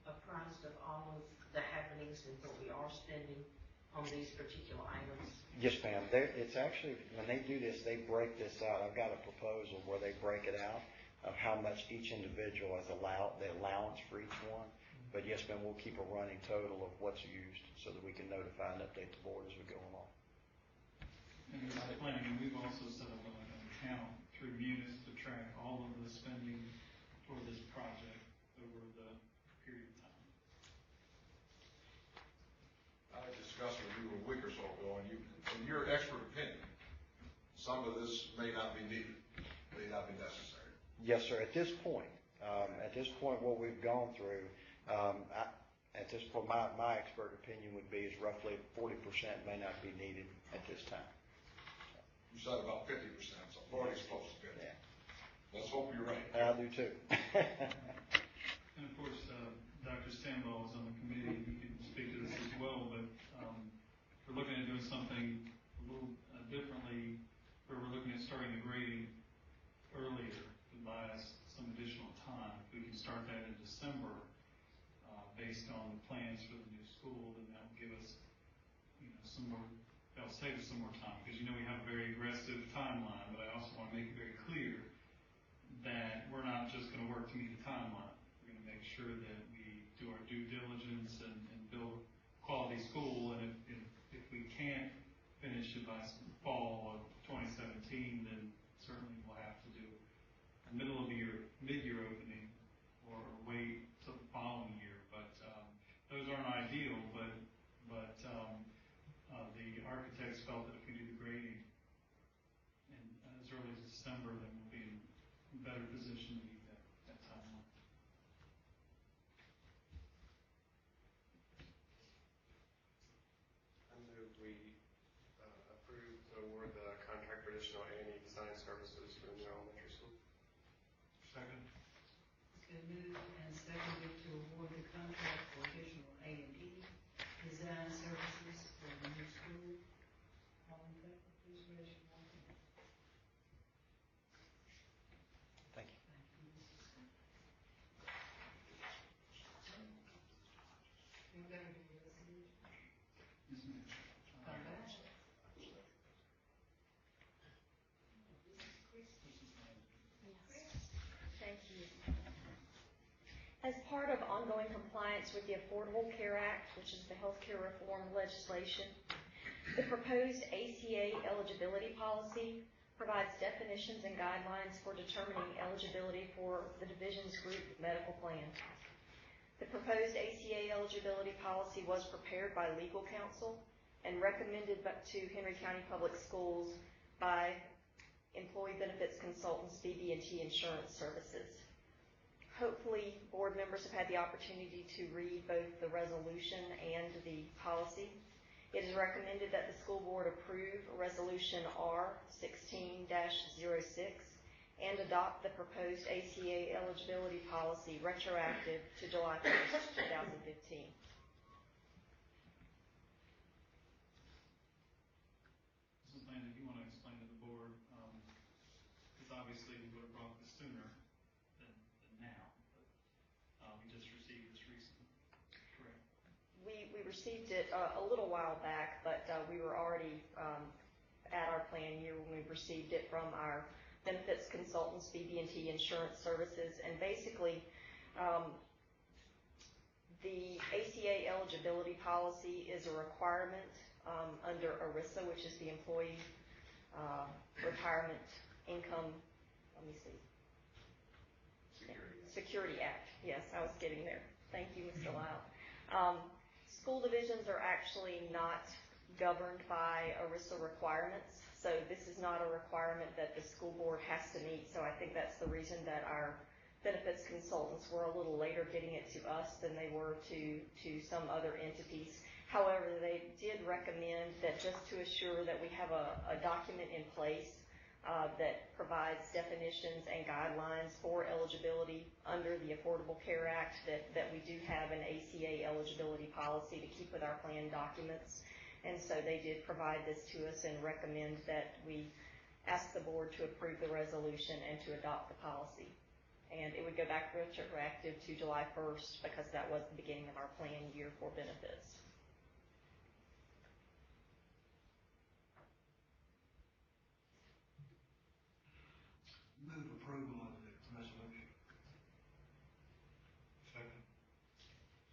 apprised of all of the happenings and what we are spending on these particular items? Yes, ma'am. It's actually, when they do this, they break this out. I've got a proposal where they break it out of how much each individual has allowed, the allowance for each one. But yes, ma'am, we'll keep a running total of what's used so that we can notify and update the board as we go along. And with the planning, we've also set up an account through Munis to track all of the spending for this project over the period of time. I discussed with you a week or so ago, and in your expert opinion, some of this may not be needed, may not be necessary. Yes, sir. At this point, what we've gone through, at this point, my expert opinion would be is roughly 40% may not be needed at this time. You said about 50%, so 40 is close to 50. Yeah. Let's hope you're right. I do too. And of course, Dr. Stambaugh is on the committee, he can speak to this as well, but we're looking at doing something a little differently, where we're looking at starting the grading earlier to buy us some additional time. If we can start that in December, based on the plans for the new school, then that will give us, some more, that'll save us some more time, because we have a very aggressive timeline, but I also want to make it very clear that we're not just going to work to meet the timeline. We're going to make sure that we do our due diligence and build quality school, and if we can't finish it by fall of 2017, then certainly we'll have to do a middle of the year, mid-year opening, or wait till the following year. But those aren't ideal, but the architects felt that if we do the grading and as early as December, then we'll be in a better position to meet that timeline. I move we approve to award the contract for additional A&E design services for the new elementary school. Second. It's been moved and seconded to award the contract for additional A&E design services for the new school. All in favor, please raise your right hand. Thank you. Thank you, Mrs. Scott. You better do the resolution. Yes, ma'am. Come back. Thank you. As part of ongoing compliance with the Affordable Care Act, which is the healthcare reform legislation, the proposed ACA eligibility policy provides definitions and guidelines for determining eligibility for the division's group medical plan. The proposed ACA eligibility policy was prepared by legal counsel and recommended to Henry County Public Schools by Employee Benefits Consultants, BB&T Insurance Services. Hopefully, board members have had the opportunity to read both the resolution and the policy. It is recommended that the school board approve Resolution R16-06 and adopt the proposed ACA eligibility policy retroactive to July 1st, 2015. Mrs. Landon, if you want to explain to the board, because obviously we would have brought this sooner than now, but we just received this recently, correct? We received it a little while back, but we were already at our plan year when we received it from our benefits consultants, BB&T Insurance Services, and basically the ACA eligibility policy is a requirement under ERISA, which is the Employee Retirement Income, Security Act. Yes, I was getting there. Thank you, Mr. Lyle. School divisions are actually not governed by ERISA requirements, so this is not a requirement that the school board has to meet, so I think that's the reason that our benefits consultants were a little later getting it to us than they were to some other entities. However, they did recommend that just to assure that we have a document in place that provides definitions and guidelines for eligibility under the Affordable Care Act, that we do have an ACA eligibility policy to keep with our plan documents. And so they did provide this to us and recommend that we ask the board to approve the resolution and to adopt the policy. And it would go back retroactive to July 1st because that was the beginning of our plan year for benefits. Move approval of the resolution. Second.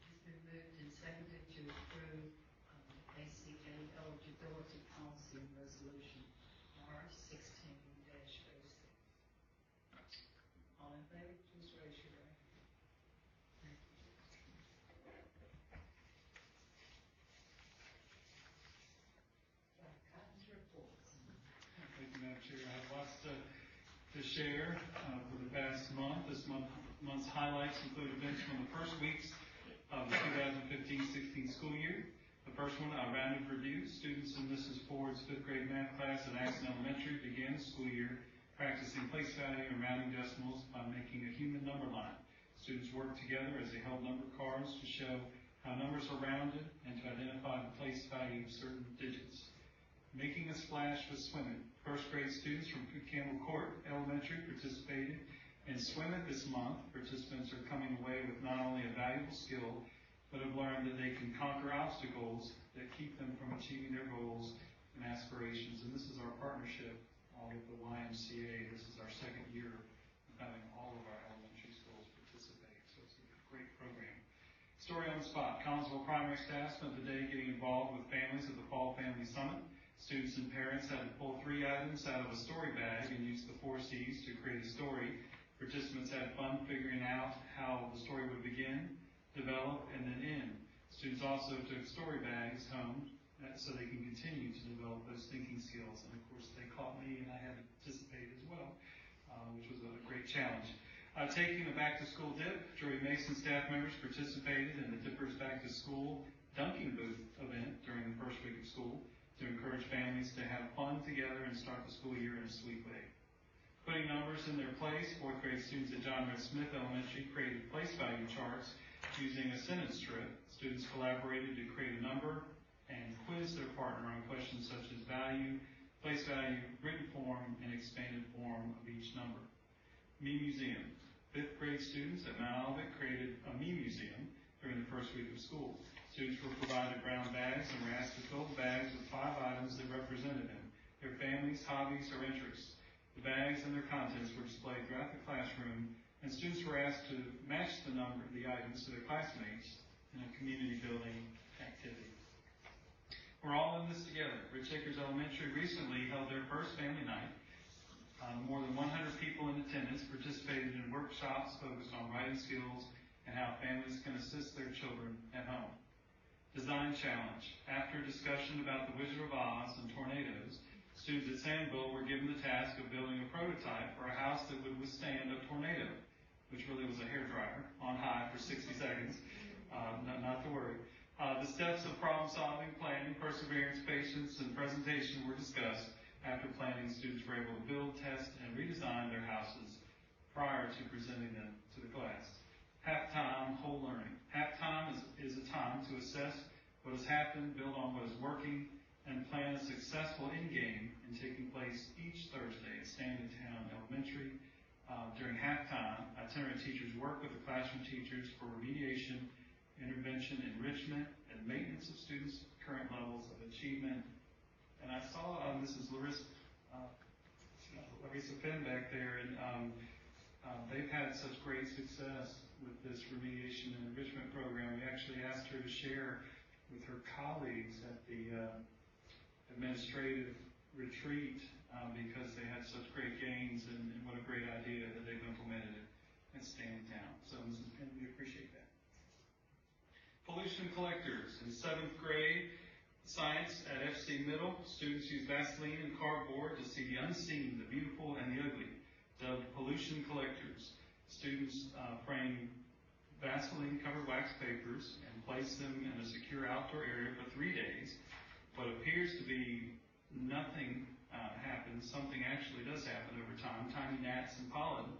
It's been moved and seconded to approve ACA eligibility policy and resolution R16-06. All in favor, please raise your right hand. Thank you. Cotton's reports. Thank you, Madam Chair. I have lots to share for the past month. This month's highlights include events from the first weeks of the 2015-16 school year. The first one, a rounded review. Students in Mrs. Ford's 5th grade math class at Axon Elementary began the school year practicing place value and rounding decimals by making a human number line. Students worked together as they held number cards to show how numbers are rounded and to identify the place value of certain digits. Making a splash with swimming. First grade students from Campbell Court Elementary participated in Swim It this month. Participants are coming away with not only a valuable skill, but have learned that they can conquer obstacles that keep them from achieving their goals and aspirations. And this is our partnership with the YMCA. This is our second year of having all of our elementary schools participate. So it's a great program. Story on the spot. Collinsville primary staff spent the day getting involved with families at the Fall Family Summit. Students and parents had to pull 3 items out of a story bag and use the 4 C's to create a story. Participants had fun figuring out how the story would begin, develop, and then end. Students also took story bags home so they can continue to develop those thinking skills. And of course, they caught me and I had to participate as well, which was a great challenge. Taking a back-to-school dip, Jory Mason staff members participated in the Dippers Back to School dunking booth event during the first week of school to encourage families to have fun together and start the school year in a sweet way. Putting numbers in their place, 4th grade students at John Red Smith Elementary created place value charts using a sentence strip. Students collaborated to create a number and quiz their partner on questions such as value, place value, written form, and expanded form of each number. Me Museum. 5th grade students at Mount Olivet created a Me Museum during the first week of school. Students were provided brown bags and were asked to fill the bags with 5 items that represented them, their families, hobbies, or interests. The bags and their contents were displayed throughout the classroom, and students were asked to match the number of the items to their classmates in a community building activity. We're all in this together. Rich Acres Elementary recently held their first family night. More than 100 people in attendance participated in workshops focused on writing skills and how families can assist their children at home. Design challenge. After a discussion about the Wizard of Oz and tornadoes, students at Sandville were given the task of building a prototype for a house that would withstand a tornado, which really was a hairdryer on high for 60 seconds. Not to worry. The steps of problem solving, planning, perseverance, patience, and presentation were discussed. After planning, students were able to build, test, and redesign their houses prior to presenting them to the class. Halftime, whole learning. Halftime is a time to assess what has happened, build on what is working, and plan a successful in-game and taking place each Thursday at Stanley Town Elementary. During halftime, itinerant teachers work with the classroom teachers for remediation, intervention, enrichment, and maintenance of students' current levels of achievement. And I saw Mrs. Larissa Penn back there, and they've had such great success with this remediation and enrichment program. We actually asked her to share with her colleagues at the administrative retreat because they had such great gains, and what a great idea that they've implemented it at Stanley Town. So Mrs. Penn, we appreciate that. Pollution collectors in 7th grade science at FC Middle. Students use Vaseline and cardboard to see the unseen, the beautiful, and the ugly. Dubbed pollution collectors, students frame Vaseline-covered wax papers and place them in a secure outdoor area for 3 days. What appears to be nothing happens, something actually does happen over time. Tiny gnats and pollen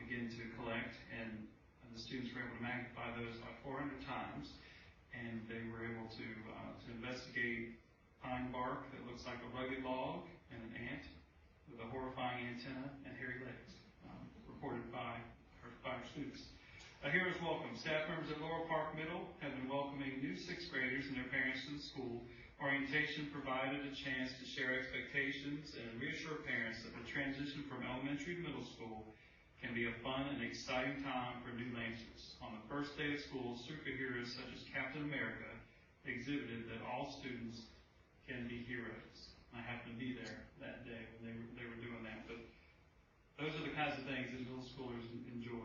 begin to collect, and the students were able to magnify those by 400 times, and they were able to investigate pine bark that looks like a rugged log and an ant with a horrifying antenna and hairy legs, reported by our students. A hero's welcome. Staff members at Laurel Park Middle have been welcoming new sixth graders and their parents to the school. Orientation provided a chance to share expectations and reassure parents that the transition from elementary to middle school can be a fun and exciting time for new Lancers. On the first day of school, superheroes such as Captain America exhibited that all students can be heroes. I happened to be there that day when they were doing that, but those are the kinds of things that middle schoolers enjoy.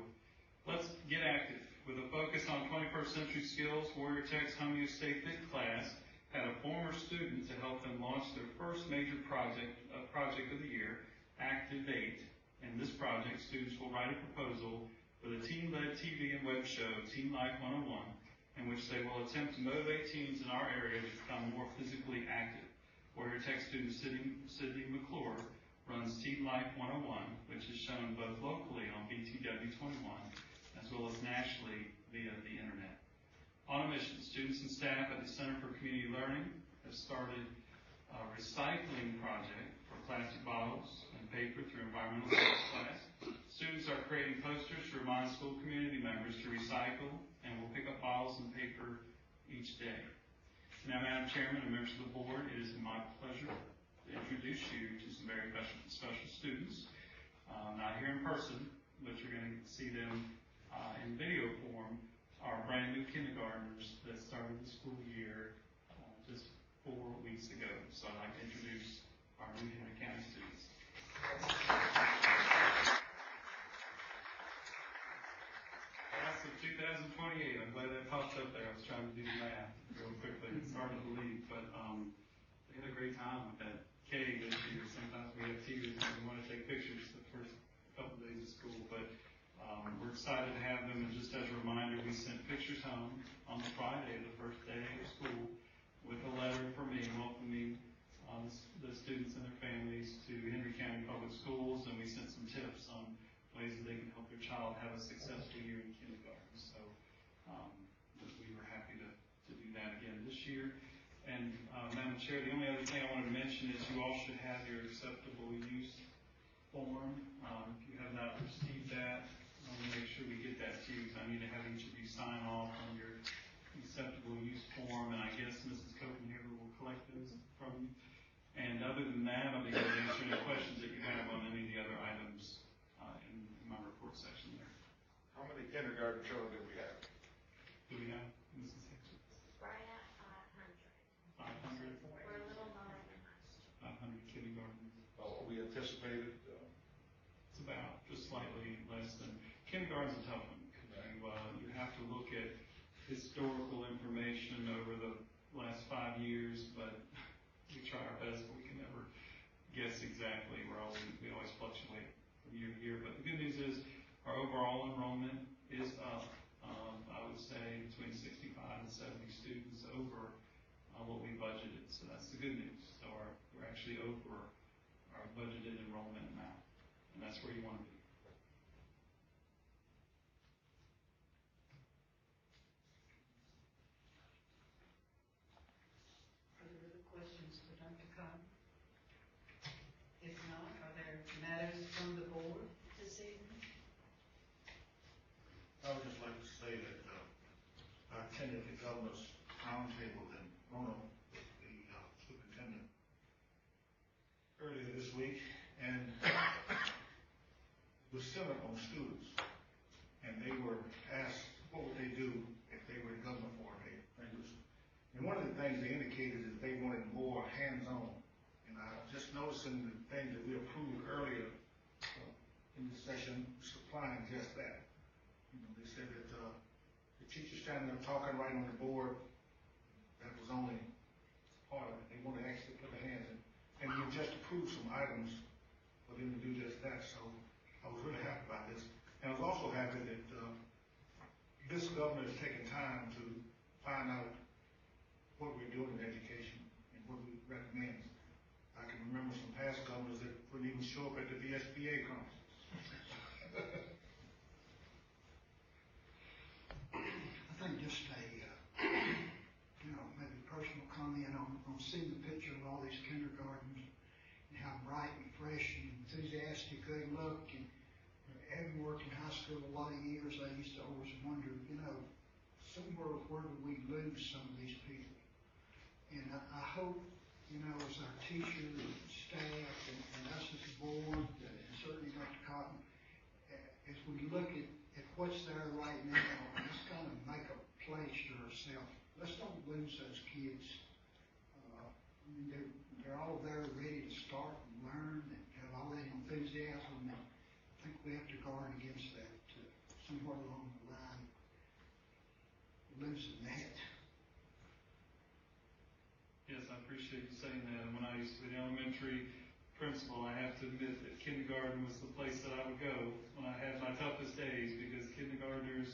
Let's get active. With a focus on 21st century skills, Warrior Tech's Homeo Stay Fit class had a former student to help them launch their first major project of the year, Activate. In this project, students will write a proposal for the team-led TV and web show, Team Life 101, in which they will attempt to motivate teens in our area to become more physically active. Warrior Tech student Sydney McClure runs Team Life 101, which is shown both locally on BTW 21 as well as nationally via the internet. On a mission, students and staff at the Center for Community Learning have started a recycling project for plastic bottles and paper through environmental science class. Students are creating posters to remind school community members to recycle and will pick up bottles and paper each day. Now, Madam Chairman and members of the board, it is my pleasure to introduce you to some very special students, not here in person, but you're going to see them in video form, are brand new kindergartners that started the school year just 4 weeks ago. So I'd like to introduce our new Henry County students. Class of 2028, I'm glad that popped up there. I was trying to do the math real quickly. It's hard to believe, but they had a great time at K this year. Sometimes we have tears and we want to take pictures the first couple of days of school, but we're excited to have them. And just as a reminder, we sent pictures home on the Friday, the first day of school, with a letter for me welcoming the students and their families to Henry County Public Schools, and we sent some tips on ways that they can help their child have a successful year in kindergarten. So we were happy to do that again this year. And Madam Chair, the only other thing I wanted to mention is you all should have your acceptable use form. If you have not received that, I want to make sure we get that to you, because I need to have each of you sign off on your acceptable use form, and I guess Mrs. Copenhagen will collect those from you. And other than that, I'll be able to answer any questions that you have on any of the other items in my report section there. How many kindergarten children do we have? Do we have Mrs. Hickson? Right at 500. 500? We're a little lower than last year. 500 kindergartners. Oh, we anticipated. It's about just slightly less than. Kindergarten's a tough one. You have to look at historical information over the last 5 years, but we try our best, but we can never guess exactly. We always fluctuate from year to year. But the good news is our overall enrollment is up. I would say between 65 and 70 students over what we budgeted. So that's the good news. So we're actually over our budgeted enrollment amount, and that's where you want to be. Are there other questions for Dr. Cohen? If not, are there matters from the board this evening? I would just like to say that I attended the governor's roundtable in Roanoke with the superintendent earlier this week, and it was centered on students. And they were asked what would they do if they were the governor for it. And one of the things they indicated is they wanted more hands-on. And I just noticed in the things that we approved earlier in this session, supplying just that. They said that the teachers standing up talking right on the board, that was only part of it. They wanted to actually put their hands in. And we just approved some items for them to do just that. So I was really happy about this. And I was also happy that this governor is taking time to find out what we're doing in education and what we recommend. I can remember some past governors that wouldn't even show up at the SBA conference. I think just a, maybe personal comment on seeing the picture of bright and fresh and enthusiastic. They look, and having worked in high school a lot of years, I used to always wonder, somewhere where do we lose some of these people? And I hope, as our teachers and staff and us as a board, and certainly Dr. Cotton, as we look at what's there right now, let's kind of make a place for ourselves. Let's don't lose those kids. They're all there ready to start and learn and have all that enthusiasm. And I think we have to guard against that somewhere along the line, losing that. Yes, I appreciate you saying that. When I used to be the elementary principal, I have to admit that kindergarten was the place that I would go when I had my toughest days, because kindergartners,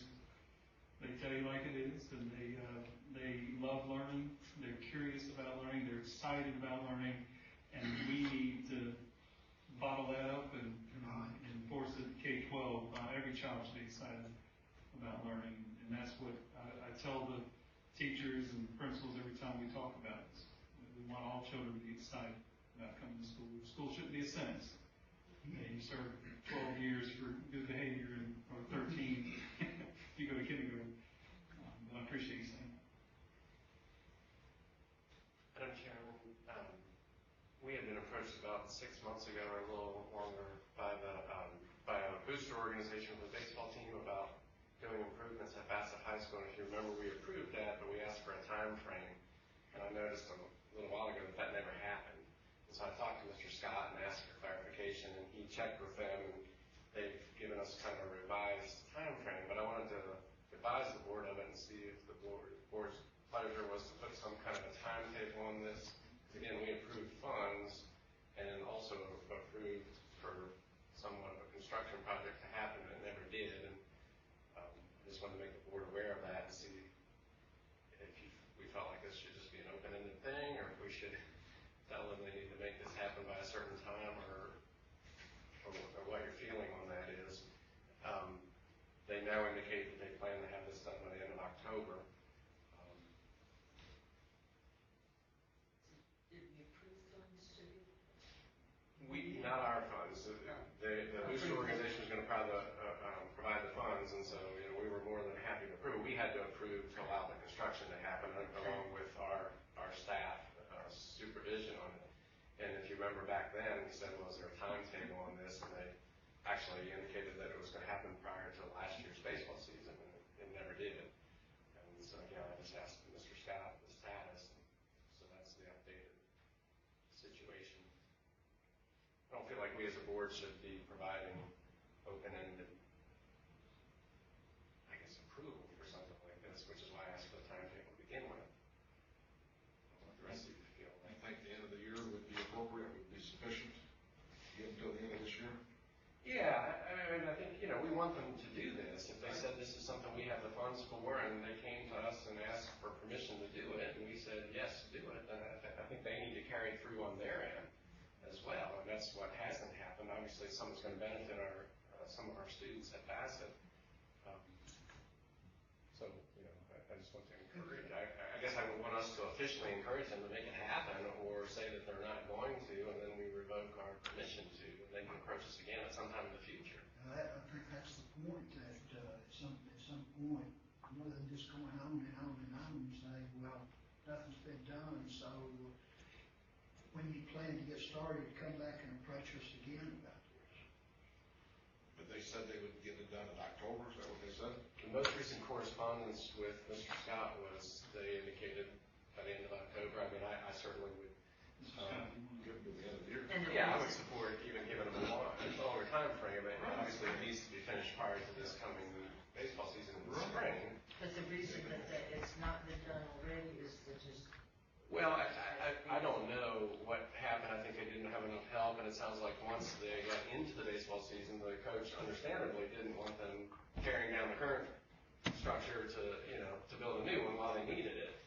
they tell you like it is, and they love learning, they're curious about learning, they're excited about learning, and we need to bottle that up and force it K-12. Every child should be excited about learning, and that's what I tell the teachers and principals every time we talk about this. We want all children to be excited about coming to school. School shouldn't be a sentence. You serve 12 years for good behavior, or 13 if you go to kindergarten. But I appreciate you saying that. Madam Chairman, we had been approached about 6 months ago or a little longer by a booster organization for the baseball team about doing improvements at Bassett High School. And if you remember, we approved that, but we asked for a time frame. And I noticed a little while ago that never happened. And so I talked to Mr. Scott and asked for clarification, and he checked with them, and they've given us kind of a revised time frame. But I wanted to advise the board of it and see if the board's pleasure was to put some kind of a timetable on this. Again, we approved funds and also approved for somewhat of a construction project to happen, and it never did. And I just wanted to make the board aware of that and see if we felt like this should just be an open-ended thing, or if we should tell them they need to make this happen by a certain time, or what your feeling on that is. They now indicate that they plan to have this done by the end of October. Did we approve funds to do? Not our funds. The booster organization was going to provide the funds, and so we were more than happy to approve. We had to approve to allow the construction to happen along with our staff supervision on it. And if you remember back then, we said, well, is there a timetable on this? And they actually indicated that it was going to happen prior to last year's baseball season, and it never did. And so again, I just asked Mr. Scott the status, and so that's the updated situation. I don't feel like we as a board should be providing open-ended, approval for something like this, which is why I asked for the timetable to begin with. I don't know what the rest of you feel. I think the end of the year would be appropriate, would be sufficient. Get until the end of this year. Yeah, I think, we want them to do this. If they said this is something we have the funds for, and they came to us and asked for permission to do it, and we said, yes, do it, then I think they need to carry it through on their end as well. And that's what hasn't happened. Obviously, something's going to benefit some of our students at Bassett. So, I just want to encourage, I guess I would want us to officially encourage them to make it happen, or say that they're not going to, and then we revoke our permission to, and they can approach us again at some time in the future. I think that's the point, that at some point, rather than just going on and on and on and say, well, nothing's been done, so when you plan to get started, come back and approach us again about this. But they said they would get it done in October, is that what they said? The most recent correspondence with Mr. Scott was they indicated by the end of October. I certainly would Give them to the end of the year. Yeah, I would support even giving them a longer time frame. Obviously, it needs to be finished prior to this coming baseball season in the spring. But the reason that it's not been done already is that just... Well, I don't know what happened. I think they didn't have enough help, and it sounds like once they got into the baseball season, the coach understandably didn't want them tearing down the current structure to build a new one while they needed it.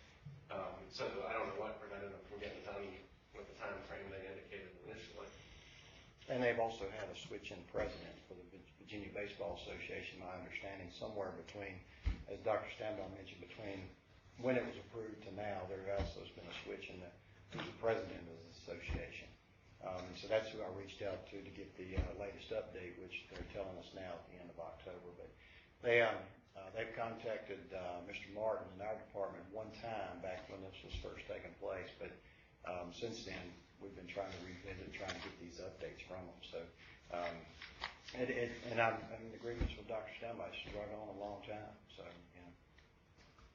So I don't know what prevented them from getting it done with the time frame they indicated initially. And they've also had a switch in president for the Virginia Baseball Association, my understanding, somewhere between, as Dr. Stambaugh mentioned, between when it was approved to now, there also has been a switch in who's the president of the association. So that's who I reached out to get the latest update, which they're telling us now at the end of October. But they've contacted Mr. Martin in our department one time back when this was first taking place, but since then we've been trying to revisit, trying to get these updates from them. So, and I'm in agreement with Dr. Steinbach. It's dragged on a long time. So,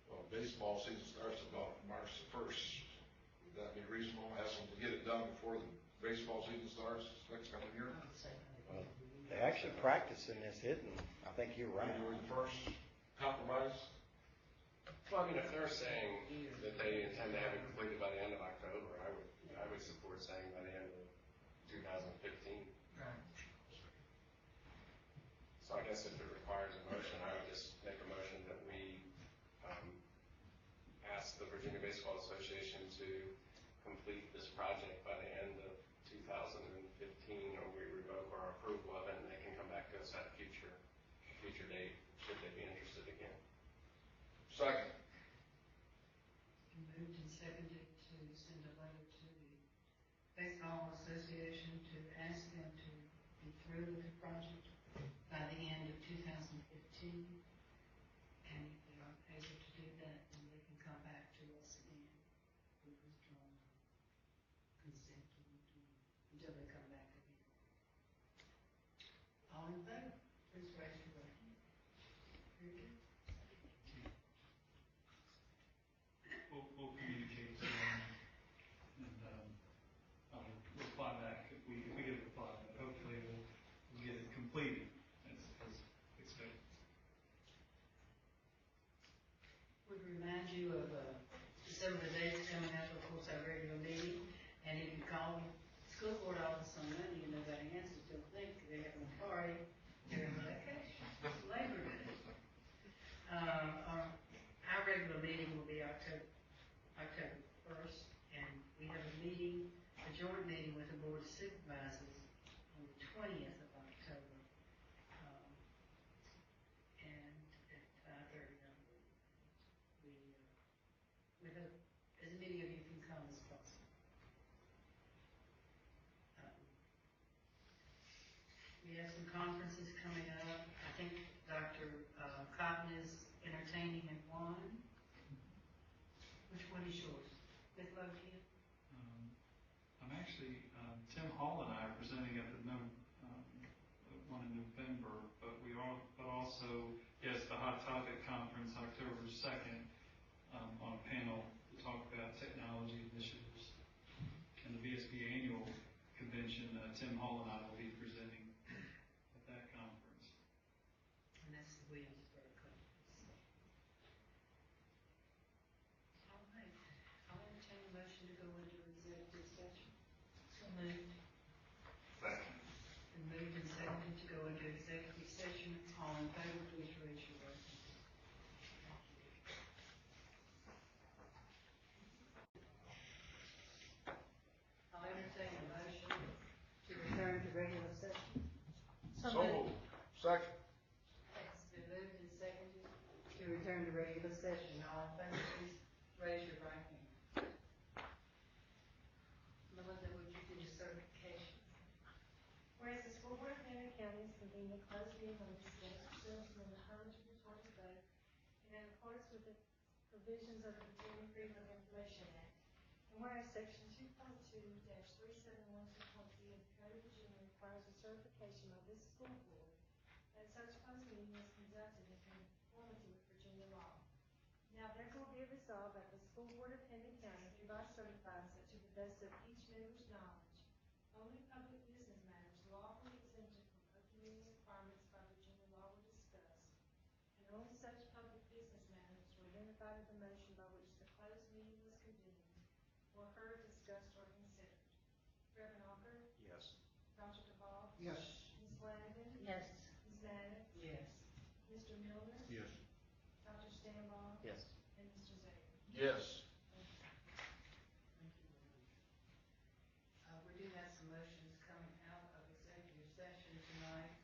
Well, baseball season starts about March the 1st. Would that be reasonable? Ask them to get it done before the baseball season starts next coming year? well, they actually practice in this hitting, I think you're right. January the 1st, compromise? Well, I mean, if they're saying that they intend to have it completed by the end of October, I would support saying by the end of 2015. Right. So I guess if it requires a motion, I would just make a motion that we ask the Virginia Baseball Association to complete this project by the end of 2015, or we revoke our approval of it, and they can come back to us at a future date, should they be interested again. Second. Moved and seconded to send a letter to the Baseball Association to ask them to be through with the project by the end of 2015. And if they aren't able to do that, then they can come back to us again with withdrawn consent until they come back again. All in favor, please raise your right hand. Very good. We'll communicate to them, and I'll reply back if we get a reply, but hopefully we'll get it completed as expected. Would remind you of some of the dates coming up, of course, our regular meeting, and if you call the school board office on Monday and nobody answers, don't think they're having a party, they're on vacation, it's Labor Day. Our regular meeting will be October 1st, and we have a joint meeting with the Board of Supervisors on the 20th of October, and at 5:30, I believe. We hope as many of you can come as possible. We have some conferences coming up. I think Dr. Cotton is entertaining at one. Which one is yours? With Lothian? I'm actually, Tim Hall and I are presenting at the one in November, but also, yes, the Hot Topic Conference, October 2nd, on a panel to talk about technology initiatives. And the VSB annual convention, Tim Hall and I will be presenting at that conference. And that's the Williamsburg conference. All right. I'll entertain a motion to go into executive session. So moved. Second. And moved and seconded to go into executive session. All in favor, please raise your right hand. Thank you. I'll entertain a motion to return to regular session. So moved. Second. It's been moved and seconded to return to regular session. All in favor, please raise your right hand. Melinda, would you do the certification? Whereas the school board of Henry County is convened a closed meeting on this day pursuant to the Hermitage Reporter's Vote and in accordance with the provisions of the Virginia Freedom of Information Act. And whereas section 2.2-3712.d of the Code of Virginia requires a certification by this school board that such closed meeting was conducted in conformity with Virginia law. Now therefore be it resolved that the school board of Henry County hereby certifies that to the best of each member's knowledge, only public business matters lawfully exempted from open meeting requirements by Virginia law were discussed, and only such public business matters were identified in the motion by which the closed meeting was convened, were heard, discussed, or considered. Reverend Alker? Yes. Dr. Duvall? Yes. Ms. Flanagan? Yes. Ms. Maddox? Yes. Mr. Milner? Yes. Dr. Stanbaugh? Yes. And Mr. Zager? Yes. Thank you, Melinda. We do have some motions coming out of executive session tonight.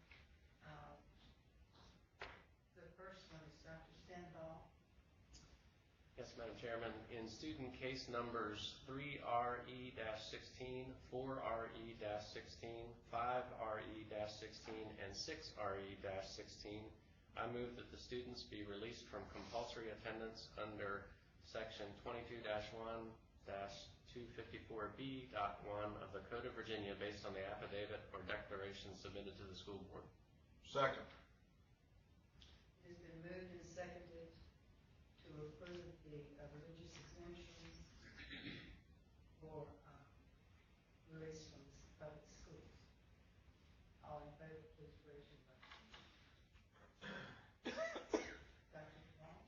The first one is Dr. Stanbaugh. Yes, Madam Chairman. In student case numbers 3RE-16, 4RE-16, 5RE-16, and 6RE-16, I move that the students be released from compulsory attendance under Section 22-1-254B.1 of the Code of Virginia based on the affidavit or declaration submitted to the school board. Second. It has been moved and seconded to approve the religious exemptions for release from public schools. All in favor, please raise your right hand. Dr. Wong?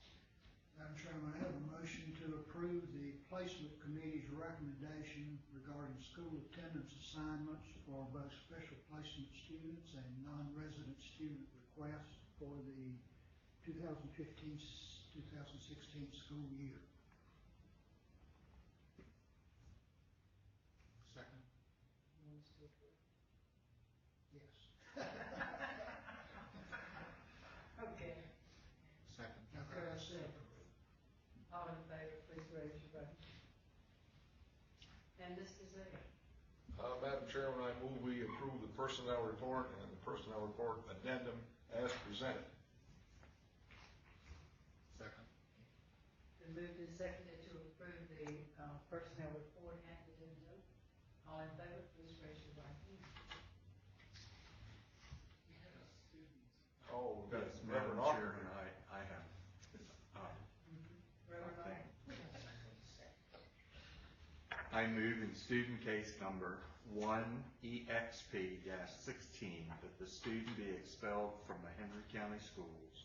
Madam Chairman, I have a motion to approve the placement committee's recommendation regarding school attendance assignments for both special placement students and non-resident student requests for the 2015-2016 school year. Second. Wants to approve? Yes. Okay. Second. Okay, I said. All in favor, please raise your right hand. And Mr. Zay? Madam Chairman, I move we approve the personnel report and the personnel report addendum as presented. Second. Been moved and seconded to approve the personnel report and addendum. All in favor, please raise your right hand. Oh, we've got Yes, Reverend Madam Arthur. Chairman, I have. Reverend Okay. Arthur? I move in student case number 1EXP-16 that the student be expelled from the Henry County Schools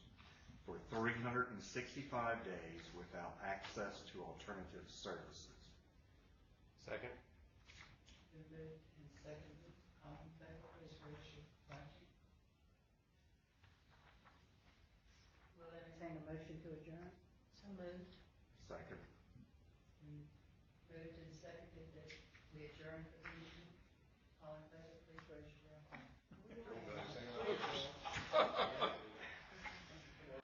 for 365 days without access to alternative services. Second. Been moved and seconded. All in favor, please raise your right hand. Will entertain a motion to adjourn. So moved. Second. Moved and seconded that we adjourn for the meeting.